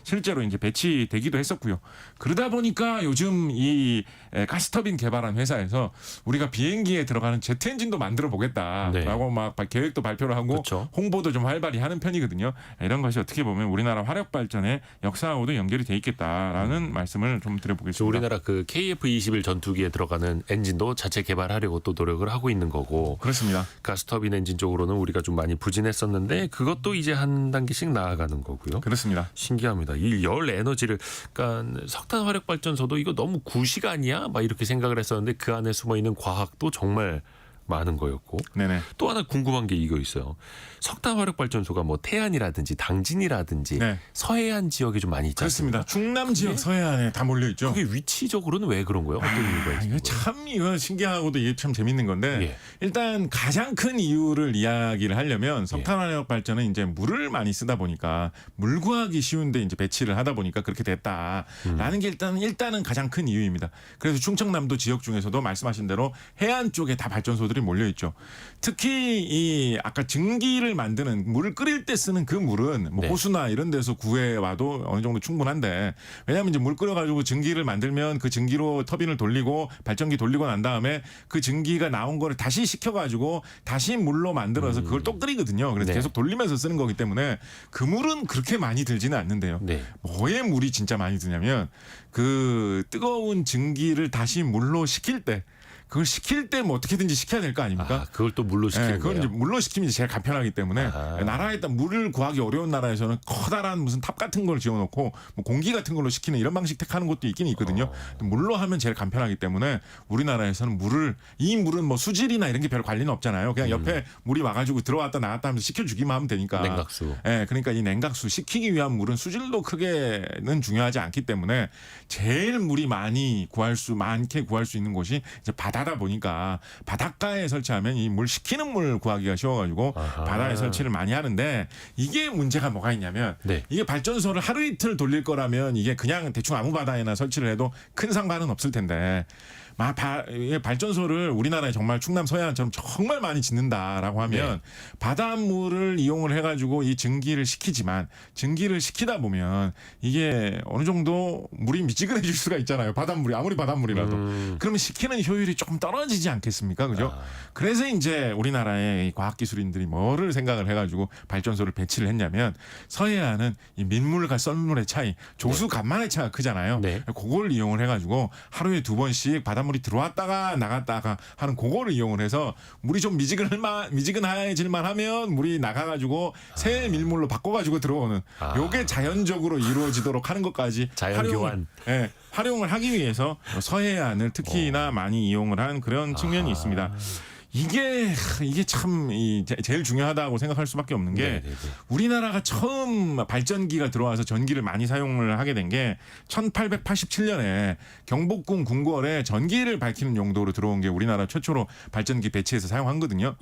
실제로 이제 배치되기도 했었고요. 그러다 보니까 요즘 이 가스터빈 개발한 회사에서 우리가 비행기에 들어가는 제트 엔진도 만들어 보겠다라고 막 계획도 발표를 하고 그렇죠. 홍보도 좀 활발히 하는 편이거든요. 이런 것이 어떻게 보면 우리나라 화력 발전의 역사하고도 연결이 돼 있겠다라는 말씀을 좀 드려보겠습니다. 우리나라 그 KF-21 전투기에 들어가는 엔진도 자체 개발하려고 또 노력을 하고 있는 거고 그렇습니다. 가스터빈 엔진 쪽으로는 우리가 좀 많이 부진했었는데 그것도 이제 한 단계씩 나아가는 거고요. 그렇습니다. 신기합니다. 이 열 에너지를 그러니까 석탄 화력 발전소도 이거 너무 구식 아니야? 막 이렇게 생각을 했었는데 그 안에 숨어 있는 과학도 정말 많은 거였고 네네. 또 하나 궁금한 게 이거 있어요. 석탄 화력 발전소가 뭐 태안이라든지 당진이라든지 네. 서해안 지역에 좀 많이 있지 않습니까? 그렇습니다. 충남 지역 서해안에 다 몰려 있죠. 그게 위치적으로는 왜 그런 거예요? 어떤 이유가 있어요? 이거 참 이거 신기하고도 이게 참 재밌는 건데 예. 일단 가장 큰 이유를 이야기를 하려면 석탄화력 발전은 이제 물을 많이 쓰다 보니까 물 구하기 쉬운데 이제 배치를 하다 보니까 그렇게 됐다라는 게 일단은 가장 큰 이유입니다. 그래서 충청남도 지역 중에서도 말씀하신 대로 해안 쪽에 다 발전소들이 몰려 있죠. 특히 이 아까 증기를 만드는 물을 끓일 때 쓰는 그 물은 뭐 네. 호수나 이런 데서 구해 와도 어느 정도 충분한데 왜냐하면 이제 물 끓여가지고 증기를 만들면 그 증기로 터빈을 돌리고 발전기 돌리고 난 다음에 그 증기가 나온 거를 다시 식혀가지고 다시 물로 만들어서 그걸 또 끓이거든요. 그래서 네. 계속 돌리면서 쓰는 거기 때문에 그 물은 그렇게 많이 들지는 않는데요. 네. 뭐에 물이 진짜 많이 드냐면 그 뜨거운 증기를 다시 물로 식힐 때 그걸 식힐 때 뭐 어떻게든지 식혀야 될 거 아닙니까? 그걸 또 물로 시키는 그건 거예요. 이제 물로 식히면 이제 제일 간편하기 때문에 아하. 나라에 일단 물을 구하기 어려운 나라에서는 커다란 무슨 탑 같은 걸 지어놓고 뭐 공기 같은 걸로 식히는 이런 방식 택하는 것도 있긴 있거든요. 물로 하면 제일 간편하기 때문에 우리나라에서는 이 물은 뭐 수질이나 이런 게 별 관리는 없잖아요. 그냥 옆에 물이 와가지고 들어왔다 나왔다 하면서 식혀주기만 하면 되니까. 냉각수. 그러니까 이 냉각수 식히기 위한 물은 수질도 크게는 중요하지 않기 때문에 제일 물이 많게 구할 수 있는 곳이 이제 바다 바다다 보니까 바닷가에 설치하면 이 물 식히는 물 구하기가 쉬워가지고 아하. 바다에 설치를 많이 하는데 이게 문제가 뭐가 있냐면 네. 이게 발전소를 하루 이틀 돌릴 거라면 이게 그냥 대충 아무 바다에나 설치를 해도 큰 상관은 없을 텐데 이게 발전소를 우리나라에 정말 충남 서해안처럼 정말 많이 짓는다라고 하면 바닷물을 이용을 해가지고 이 증기를 식히지만 증기를 식히다 보면 이게 어느 정도 물이 미지근해질 수가 있잖아요. 바닷물이 아무리 바닷물이라도 그러면 식히는 효율이 조금 떨어지지 않겠습니까? 그죠? 그래서 이제 우리나라의 과학기술인들이 뭐를 생각을 해가지고 발전소를 배치를 했냐면 서해안은 이 민물과 썰물의 차이, 조수 간만의 차이가 크잖아요. 네. 그걸 이용을 해가지고 하루에 2번씩 바닷물이 들어왔다가 나갔다가 하는 그거를 이용을 해서 물이 좀 미지근해질만 하면 물이 나가가지고 새 밀물로 바꿔가지고 들어오는 요게 자연적으로 이루어지도록 하는 것까지 자연 교환. 활용을 하기 위해서 서해안을 특히나 많이 이용을 한 그런 측면이 있습니다. 이게 참 제일 중요하다고 생각할 수밖에 없는 게 네네네. 우리나라가 처음 발전기가 들어와서 전기를 많이 사용을 하게 된 게 1887년에 경복궁 궁궐에 전기를 밝히는 용도로 들어온 게 우리나라 최초로 발전기 배치해서 사용한 거거든요.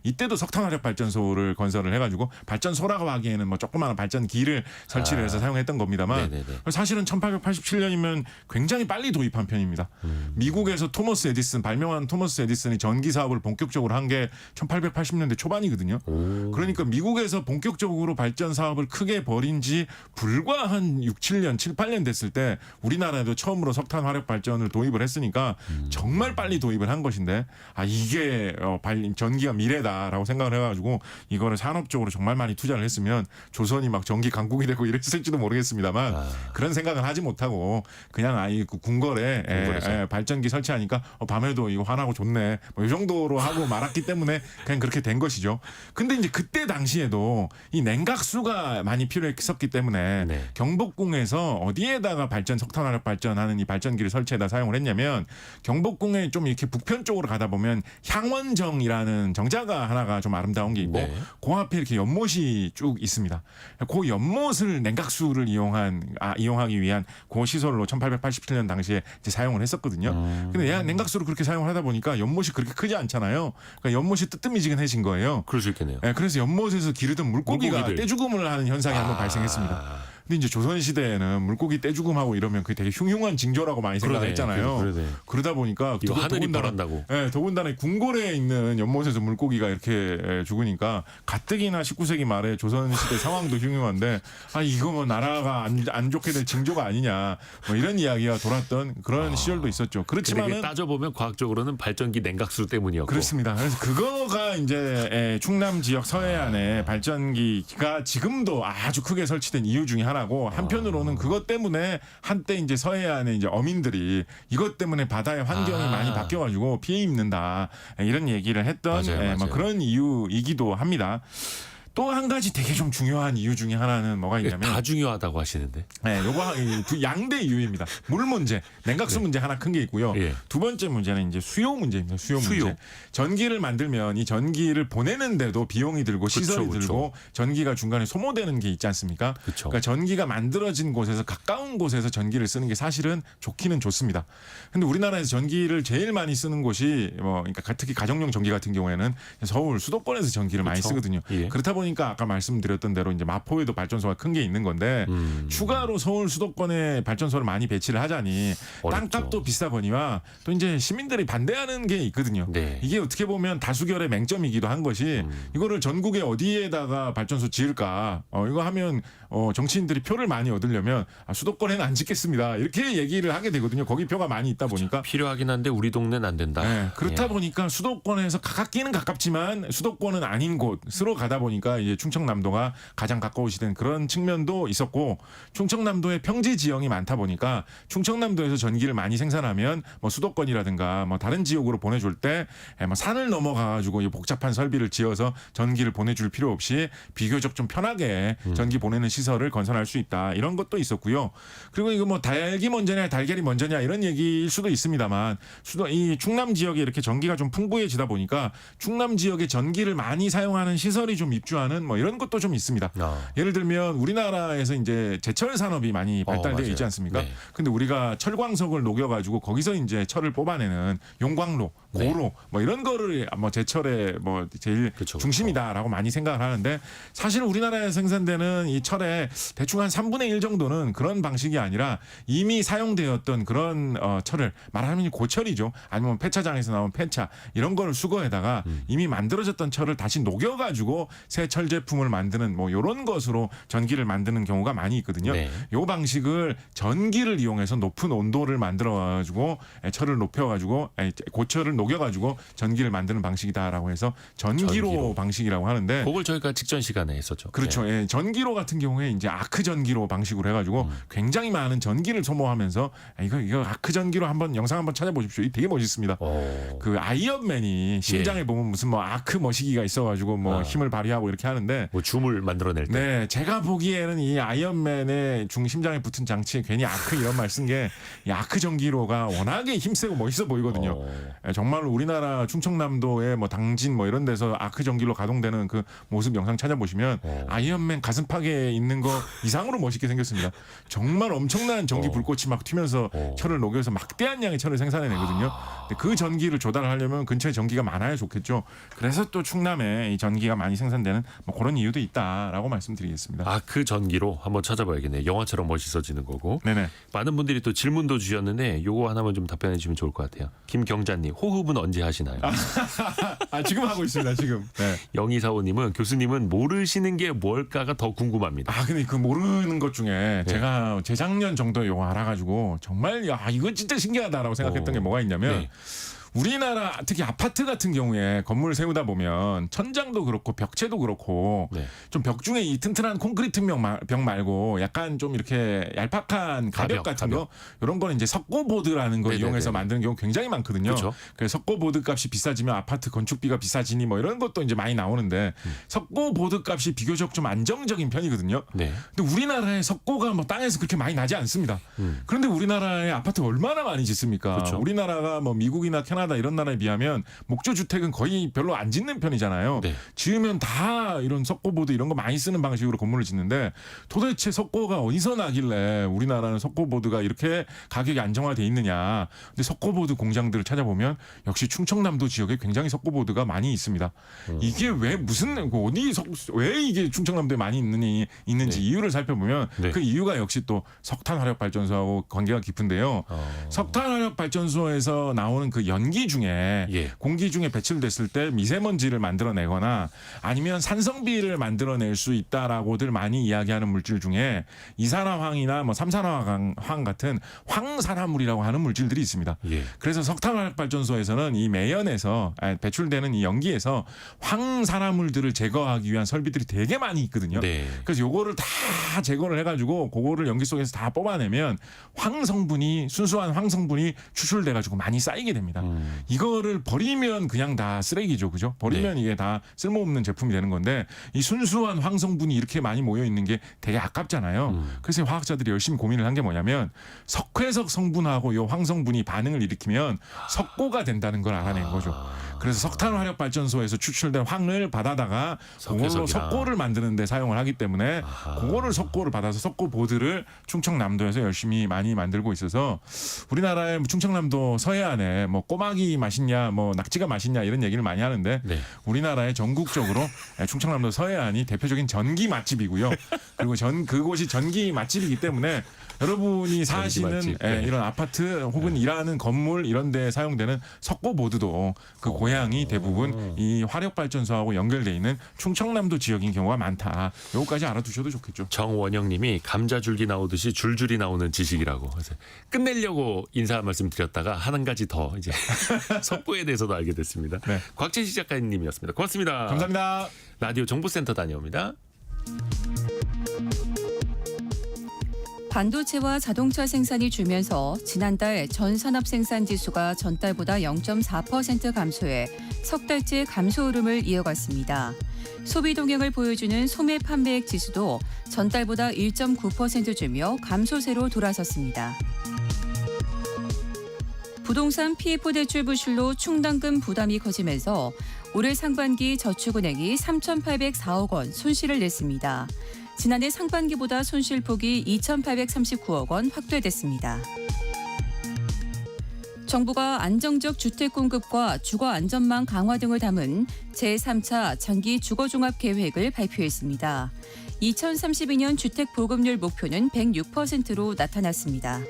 이때도 석탄화력 발전소를 건설을 해가지고 발전소라고 하기에는 뭐 조그마한 발전기를 설치를 해서 사용했던 겁니다만 사실은 1887년이면 굉장히 빨리 도입한 편입니다. 미국에서 발명한 토머스 에디슨이 전기 사업을 본격적으로 한 게 1880년대 초반이거든요. 그러니까 미국에서 본격적으로 발전 사업을 크게 벌인 지 불과 한 7, 8년 됐을 때 우리나라에도 처음으로 석탄 화력 발전을 도입을 했으니까 정말 빨리 도입을 한 것인데 이게 전기가 미래다라고 생각을 해가지고 이거를 산업적으로 정말 많이 투자를 했으면 조선이 막 전기 강국이 되고 이랬을지도 모르겠습니다만 그런 생각을 하지 못하고 그냥 그 궁궐에 발전기 설치하니까 밤에도 이거 환하고 좋네. 이 정도로 하고 말았기 때문에 그냥 그렇게 된 것이죠. 근데 이제 그때 당시에도 이 냉각수가 많이 필요했었기 때문에 경복궁에서 어디에다가 석탄화력 발전하는 이 발전기를 설치해다 사용을 했냐면 경복궁에 좀 이렇게 북편 쪽으로 가다 보면 향원정이라는 정자가 하나가 좀 아름다운 게 있고 그 앞에 이렇게 연못이 쭉 있습니다. 그 연못을 냉각수를 이용하기 위한 그 시설로 1887년 당시에 이제 사용을 했었거든요. 근데 냉각수를 그렇게 사용을 하다 보니까 연못이 그렇게 크지 않잖아요. 그러니까 연못이 뜨뜻미지근해진 거예요. 그럴 수 있겠네요. 그래서 연못에서 기르던 물고기가 떼죽음을 하는 현상이 한번 발생했습니다. 근데 이제 조선 시대에는 물고기 떼죽음하고 이러면 그게 되게 흉흉한 징조라고 많이 생각했잖아요. 그러다 보니까 이거 하늘이 바란다고. 더군다나 궁궐에 있는 연못에서 물고기가 이렇게 죽으니까 가뜩이나 19세기 말에 조선 시대 상황도 흉흉한데 이거 뭐 나라가 안 좋게 될 징조가 아니냐 뭐 이런 이야기가 돌았던 그런 시절도 있었죠. 그렇지만은 따져보면 과학적으로는 발전기 냉각수 때문이었고. 그렇습니다. 그래서 그거가 이제 충남 지역 서해안에 발전기가 지금도 아주 크게 설치된 이유 중에 하나고 한편으로는 그것 때문에 한때 이제 서해안에 이제 어민들이 이것 때문에 바다의 환경이 많이 바뀌어가지고 피해 입는다 이런 얘기를 했던 맞아요. 그런 이유이기도 합니다. 또 한 가지 되게 좀 중요한 이유 중에 하나는 뭐가 있냐면 다 중요하다고 하시는데. 요거 양대 이유입니다. 물 문제, 냉각수 문제 하나 큰 게 있고요. 두 번째 문제는 이제 수요 문제입니다. 수요 문제. 전기를 만들면 이 전기를 보내는데도 비용이 들고 시설이 들고 전기가 중간에 소모되는 게 있지 않습니까? 그러니까 전기가 만들어진 곳에서 가까운 곳에서 전기를 쓰는 게 사실은 좋기는 좋습니다. 근데 우리나라에서 전기를 제일 많이 쓰는 곳이 그러니까 특히 가정용 전기 같은 경우에는 서울 수도권에서 전기를 많이 쓰거든요. 그렇다 보니까 아까 말씀드렸던 대로 이제 마포에도 발전소가 큰 게 있는 건데 추가로 서울 수도권에 발전소를 많이 배치를 하자니 땅값도 비싸 보니와 또 이제 시민들이 반대하는 게 있거든요. 이게 어떻게 보면 다수결의 맹점이기도 한 것이 이거를 전국에 어디에다가 발전소 지을까 이거 하면 정치인들이 표를 많이 얻으려면 수도권에는 안 짓겠습니다. 이렇게 얘기를 하게 되거든요. 거기 표가 많이 있다 보니까 필요하긴 한데 우리 동네는 안 된다. 그렇다 보니까 수도권에서 가깝기는 가깝지만 수도권은 아닌 곳으로 가다 보니까 이제 충청남도가 가장 가까우시던 그런 측면도 있었고 충청남도에 평지 지형이 많다 보니까 충청남도에서 전기를 많이 생산하면 수도권이라든가 다른 지역으로 보내줄 때 산을 넘어가가지고 복잡한 설비를 지어서 전기를 보내줄 필요 없이 비교적 좀 편하게 전기 보내는 시설을 건설할 수 있다 이런 것도 있었고요. 그리고 이거 닭이 먼저냐 달걀이 먼저냐 이런 얘기일 수도 있습니다만 이 충남 지역에 이렇게 전기가 좀 풍부해지다 보니까 충남 지역에 전기를 많이 사용하는 시설이 좀 이슈화는 뭐 이런 것도 좀 있습니다. 아. 예를 들면 우리나라에서 이제 제철 산업이 많이 발달되어 맞아요. 있지 않습니까? 네. 근데 우리가 철광석을 녹여가지고 거기서 이제 철을 뽑아내는 용광로, 네. 고로 뭐 이런 거를 뭐 제철의 뭐 제일 그쵸, 중심이다라고 많이 생각을 하는데 사실 우리나라에 생산되는 이 철의 대충 한 3분의 1 정도는 그런 방식이 아니라 이미 사용되었던 그런 철을 말하면 고철이죠. 아니면 폐차장에서 나온 폐차 이런 거를 수거해다가 이미 만들어졌던 철을 다시 녹여가지고 새 철 제품을 만드는 뭐 이런 것으로 전기를 만드는 경우가 많이 있거든요. 네. 이 방식을 전기를 이용해서 높은 온도를 만들어가지고 철을 높여가지고 고철을 녹여가지고 전기를 만드는 방식이다라고 해서 전기로 방식이라고 하는데 그걸 저희가 직전 시간에 했었죠. 그렇죠. 네. 예, 전기로 같은 경우에 이제 아크 전기로 방식으로 해가지고 굉장히 많은 전기를 소모하면서 이거 아크 전기로 한번 영상 한번 찾아보십시오. 이 되게 멋있습니다. 그 아이언맨이 심장에 보면 무슨 뭐 아크 머시기가 있어가지고 뭐 힘을 발휘하고 이렇게 하는데 뭐 줌을 만들어낼 때. 네, 제가 보기에는 이 아이언맨의 중심장에 붙은 장치에 괜히 아크 이런 말 쓴 게 이 아크 전기로가 워낙에 힘세고 멋있어 보이거든요. 정말 우리나라 충청남도의 뭐 당진 뭐 이런 데서 아크 전기로 가동되는 그 모습 영상 찾아보시면 아이언맨 가슴팍에 있는 거 이상으로 멋있게 생겼습니다. 정말 엄청난 전기 불꽃이 막 튀면서 철을 녹여서 막대한 양의 철을 생산해내거든요. 근데 그 전기를 조달하려면 근처에 전기가 많아야 좋겠죠. 그래서 또 충남에 이 전기가 많이 생산되는 뭐 그런 이유도 있다라고 말씀드리겠습니다. 아크 전기로 한번 찾아봐야겠네요. 영화처럼 멋있어지는 거고. 네네. 많은 분들이 또 질문도 주셨는데 요거 하나만 좀 답변해 주시면 좋을 것 같아요. 김경자님 호흡은 언제 하시나요? 지금 하고 있습니다. 지금. 네. 0245님은 교수님은 모르시는 게 뭘까가 더 궁금합니다. 근데 그 모르는 것 중에 제가 재작년 정도에 요거 알아가지고 정말 이건 진짜 신기하다라고 생각했던 게 뭐가 있냐면 네. 우리나라 특히 아파트 같은 경우에 건물 세우다 보면 천장도 그렇고 벽체도 그렇고 네. 좀 벽 중에 이 튼튼한 콘크리트 벽 말고 약간 좀 이렇게 얄팍한 가벽 같은 거 이런 거는 이제 석고보드라는 걸 네네네. 이용해서 만드는 경우 굉장히 많거든요. 그렇죠. 그래서 석고보드 값이 비싸지면 아파트 건축비가 비싸지니 뭐 이런 것도 이제 많이 나오는데 석고보드 값이 비교적 좀 안정적인 편이거든요. 네. 근데 우리나라의 석고가 뭐 땅에서 그렇게 많이 나지 않습니다. 그런데 우리나라의 아파트 얼마나 많이 짓습니까? 그렇죠. 우리나라가 뭐 미국이나 캐나다 이런 나라에 비하면 목조 주택은 거의 별로 안 짓는 편이잖아요. 네. 지으면 다 이런 석고보드 이런 거 많이 쓰는 방식으로 건물을 짓는데 도대체 석고가 어디서 나길래 우리나라는 석고보드가 이렇게 가격이 안정화돼 있느냐. 근데 석고보드 공장들을 찾아보면 역시 충청남도 지역에 굉장히 석고보드가 많이 있습니다. 이게 왜 왜 이게 충청남도에 많이 있는지 이유를 살펴보면 네. 그 이유가 역시 또 석탄 화력 발전소하고 관계가 깊은데요. 석탄 화력 발전소에서 나오는 그 연기 중에 공기 중에 배출됐을 때 미세먼지를 만들어내거나 아니면 산성비를 만들어낼 수 있다라고들 많이 이야기하는 물질 중에 이산화황이나 뭐 삼산화황 같은 황산화물이라고 하는 물질들이 있습니다. 그래서 석탄화력발전소에서는 이 매연에서 배출되는 이 연기에서 황산화물들을 제거하기 위한 설비들이 되게 많이 있거든요. 네. 그래서 요거를 다 제거를 해가지고 그거를 연기 속에서 다 뽑아내면 순수한 황성분이 추출돼가지고 많이 쌓이게 됩니다. 이거를 버리면 그냥 다 쓰레기죠, 그죠? 버리면 이게 다 쓸모없는 제품이 되는 건데 이 순수한 황성분이 이렇게 많이 모여 있는 게 되게 아깝잖아요. 그래서 화학자들이 열심히 고민을 한 게 뭐냐면 석회석 성분하고 이 황성분이 반응을 일으키면 석고가 된다는 걸 알아낸 거죠. 그래서 석탄 화력 발전소에서 추출된 황을 받아다가 그걸로 석고를 만드는 데 사용을 하기 때문에 그거를 석고를 받아서 석고 보드를 충청남도에서 열심히 많이 만들고 있어서 우리나라의 충청남도 서해안에 뭐 꼬막이 맛있냐 뭐 낙지가 맛있냐 이런 얘기를 많이 하는데 우리나라의 전국적으로 충청남도 서해안이 대표적인 전기 맛집이고요. 그리고 그곳이 전기 맛집이기 때문에 여러분이 사시는 이런 아파트 혹은 일하는 건물 이런 데 사용되는 석고보드도 그 고향이 대부분 이 화력발전소하고 연결돼 있는 충청남도 지역인 경우가 많다. 요거까지 알아두셔도 좋겠죠. 정원영님이 감자줄기 나오듯이 줄줄이 나오는 지식이라고. 그래서 끝내려고 인사 말씀 드렸다가 한 가지 더 이제 석고에 대해서도 알게 됐습니다. 네. 곽재식 작가님이었습니다. 고맙습니다. 감사합니다. 라디오 정보센터 다녀옵니다. 반도체와 자동차 생산이 줄면서 지난달 전 산업 생산 지수가 전달보다 0.4% 감소해 석 달째 감소 흐름을 이어갔습니다. 소비 동향을 보여주는 소매 판매액 지수도 전달보다 1.9% 줄며 감소세로 돌아섰습니다. 부동산 PF 대출 부실로 충당금 부담이 커지면서 올해 상반기 저축은행이 3,804억 원 손실을 냈습니다. 지난해 상반기보다 손실폭이 2,839억 원 확대됐습니다. 정부가 안정적 주택 공급과 주거 안전망 강화 등을 담은 제3차 장기 주거종합 계획을 발표했습니다. 2032년 주택 보급률 목표는 106%로 나타났습니다.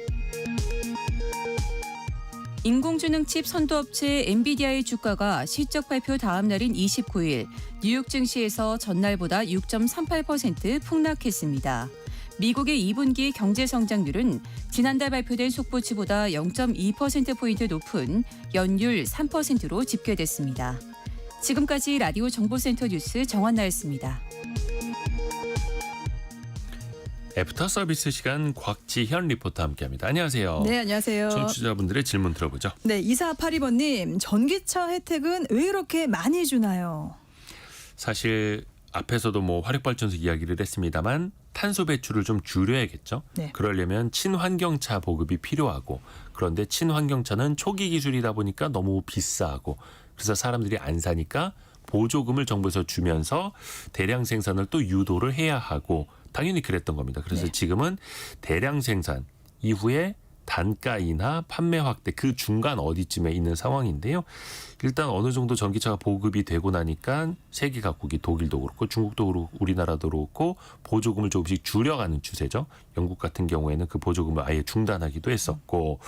인공지능 칩 선도업체 엔비디아의 주가가 실적 발표 다음 날인 29일 뉴욕 증시에서 전날보다 6.38% 폭락했습니다. 미국의 2분기 경제 성장률은 지난달 발표된 속보치보다 0.2%포인트 높은 연율 3%로 집계됐습니다. 지금까지 라디오 정보센터 뉴스 정한나였습니다. 애프터 서비스 시간 곽지현 리포터와 함께합니다. 안녕하세요. 네, 안녕하세요. 청취자분들의 질문 들어보죠. 네, 2482번님, 전기차 혜택은 왜 이렇게 많이 주나요? 사실 앞에서도 뭐 화력발전소 이야기를 했습니다만 탄소 배출을 좀 줄여야겠죠. 네. 그러려면 친환경차 보급이 필요하고 그런데 친환경차는 초기 기술이다 보니까 너무 비싸고 그래서 사람들이 안 사니까 보조금을 정부에서 주면서 대량 생산을 또 유도를 해야 하고 당연히 그랬던 겁니다. 그래서 네. 지금은 대량 생산 이후에 단가 인하, 판매 확대 그 중간 어디쯤에 있는 상황인데요. 일단 어느 정도 전기차가 보급이 되고 나니까 세계 각국이 독일도 그렇고 중국도 그렇고 우리나라도 그렇고 보조금을 조금씩 줄여가는 추세죠. 영국 같은 경우에는 그 보조금을 아예 중단하기도 했었고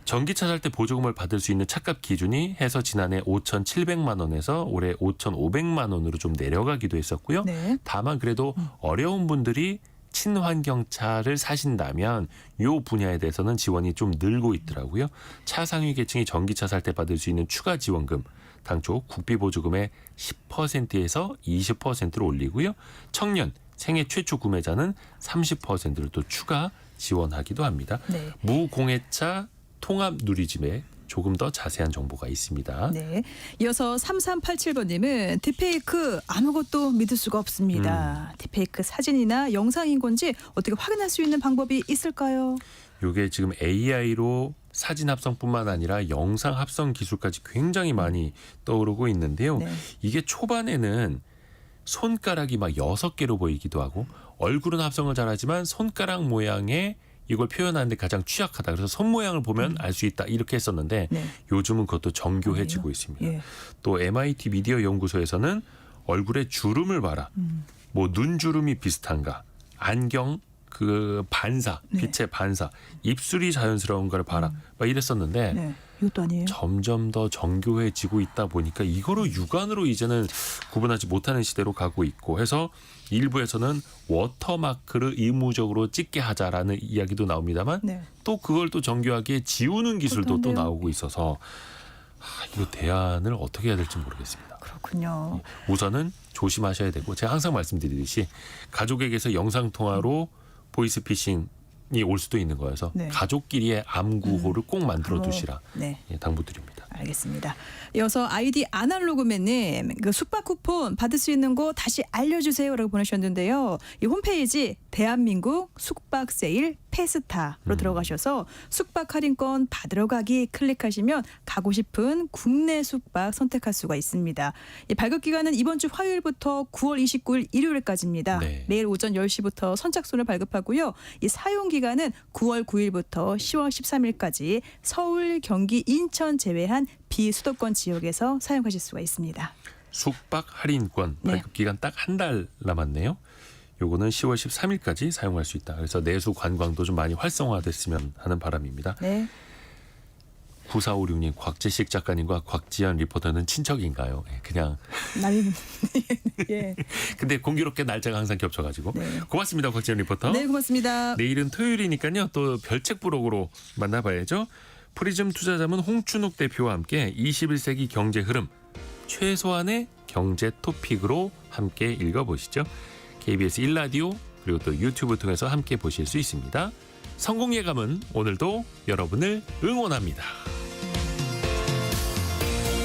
전기차 살 때 보조금을 받을 수 있는 차값 기준이 해서 지난해 5,700만 원에서 올해 5,500만 원으로 좀 내려가기도 했었고요. 네. 다만 그래도 어려운 분들이 친환경차를 사신다면 이 분야에 대해서는 지원이 좀 늘고 있더라고요. 차상위 계층이 전기차 살 때 받을 수 있는 추가 지원금 당초 국비 보조금의 10%에서 20%로 올리고요. 청년, 생애 최초 구매자는 30%를 또 추가 지원하기도 합니다. 네. 무공해차 통합 누리집에 조금 더 자세한 정보가 있습니다. 네. 이어서 3387번님은 딥페이크 아무것도 믿을 수가 없습니다. 딥페이크 사진이나 영상인 건지 어떻게 확인할 수 있는 방법이 있을까요? 이게 지금 AI로 사진 합성뿐만 아니라 영상 합성 기술까지 굉장히 많이 떠오르고 있는데요. 네. 이게 초반에는 손가락이 막 6개로 보이기도 하고 얼굴은 합성을 잘하지만 손가락 모양의 이걸 표현하는데 가장 취약하다. 그래서 손 모양을 보면 알 수 있다. 이렇게 했었는데 네. 요즘은 그것도 정교해지고 그래요? 있습니다. 예. 또 MIT 미디어 연구소에서는 얼굴에 주름을 봐라. 뭐 눈주름이 비슷한가. 안경 그 반사, 네. 빛의 반사, 입술이 자연스러운가를 봐라. 막 이랬었는데 네. 이것도 아니에요. 점점 더 정교해지고 있다 보니까 이거로 육안으로 이제는 구분하지 못하는 시대로 가고 있고 해서 일부에서는 워터마크를 의무적으로 찍게 하자라는 이야기도 나옵니다만 네. 또 그걸 또 정교하게 지우는 기술도 또 그렇던데요. 나오고 있어서 이거 대안을 어떻게 해야 될지 모르겠습니다. 그렇군요. 우선은 조심하셔야 되고 제가 항상 말씀드리듯이 가족에게서 영상통화로 보이스피싱이 올 수도 있는 거여서 네. 가족끼리의 암구호를 꼭 만들어 바로, 두시라 네. 당부드립니다. 알겠습니다. 이어서 아이디 아날로그맨님, 그 숙박 쿠폰 받을 수 있는 곳 다시 알려주세요라고 보내셨는데요. 이 홈페이지 대한민국 숙박 세일 페스타로 들어가셔서 숙박 할인권 받으러 가기 클릭하시면 가고 싶은 국내 숙박 선택할 수가 있습니다. 이 발급 기간은 이번 주 화요일부터 9월 29일 일요일까지입니다. 네. 매일 오전 10시부터 선착순을 발급하고요. 이 사용 기간은 9월 9일부터 10월 13일까지 서울, 경기, 인천 제외한 비수도권 지역에서 사용하실 수가 있습니다. 숙박 할인권 네. 발급 기간 딱 한 달 남았네요. 요거는 10월 13일까지 사용할 수 있다. 그래서 내수 관광도 좀 많이 활성화됐으면 하는 바람입니다. 네. 9456님, 곽재식 작가님과 곽지연 리포터는 친척인가요? 그냥 남이 예. 근데 공교롭게 날짜가 항상 겹쳐가지고 네. 고맙습니다, 곽지연 리포터. 네, 고맙습니다. 내일은 토요일이니까요. 또 별책 부록으로 만나봐야죠. 프리즘 투자자문 홍춘욱 대표와 함께 21세기 경제 흐름 최소한의 경제 토픽으로 함께 읽어보시죠. KBS 1라디오 그리고 또 유튜브 통해서 함께 보실 수 있습니다. 성공 예감은 오늘도 여러분을 응원합니다.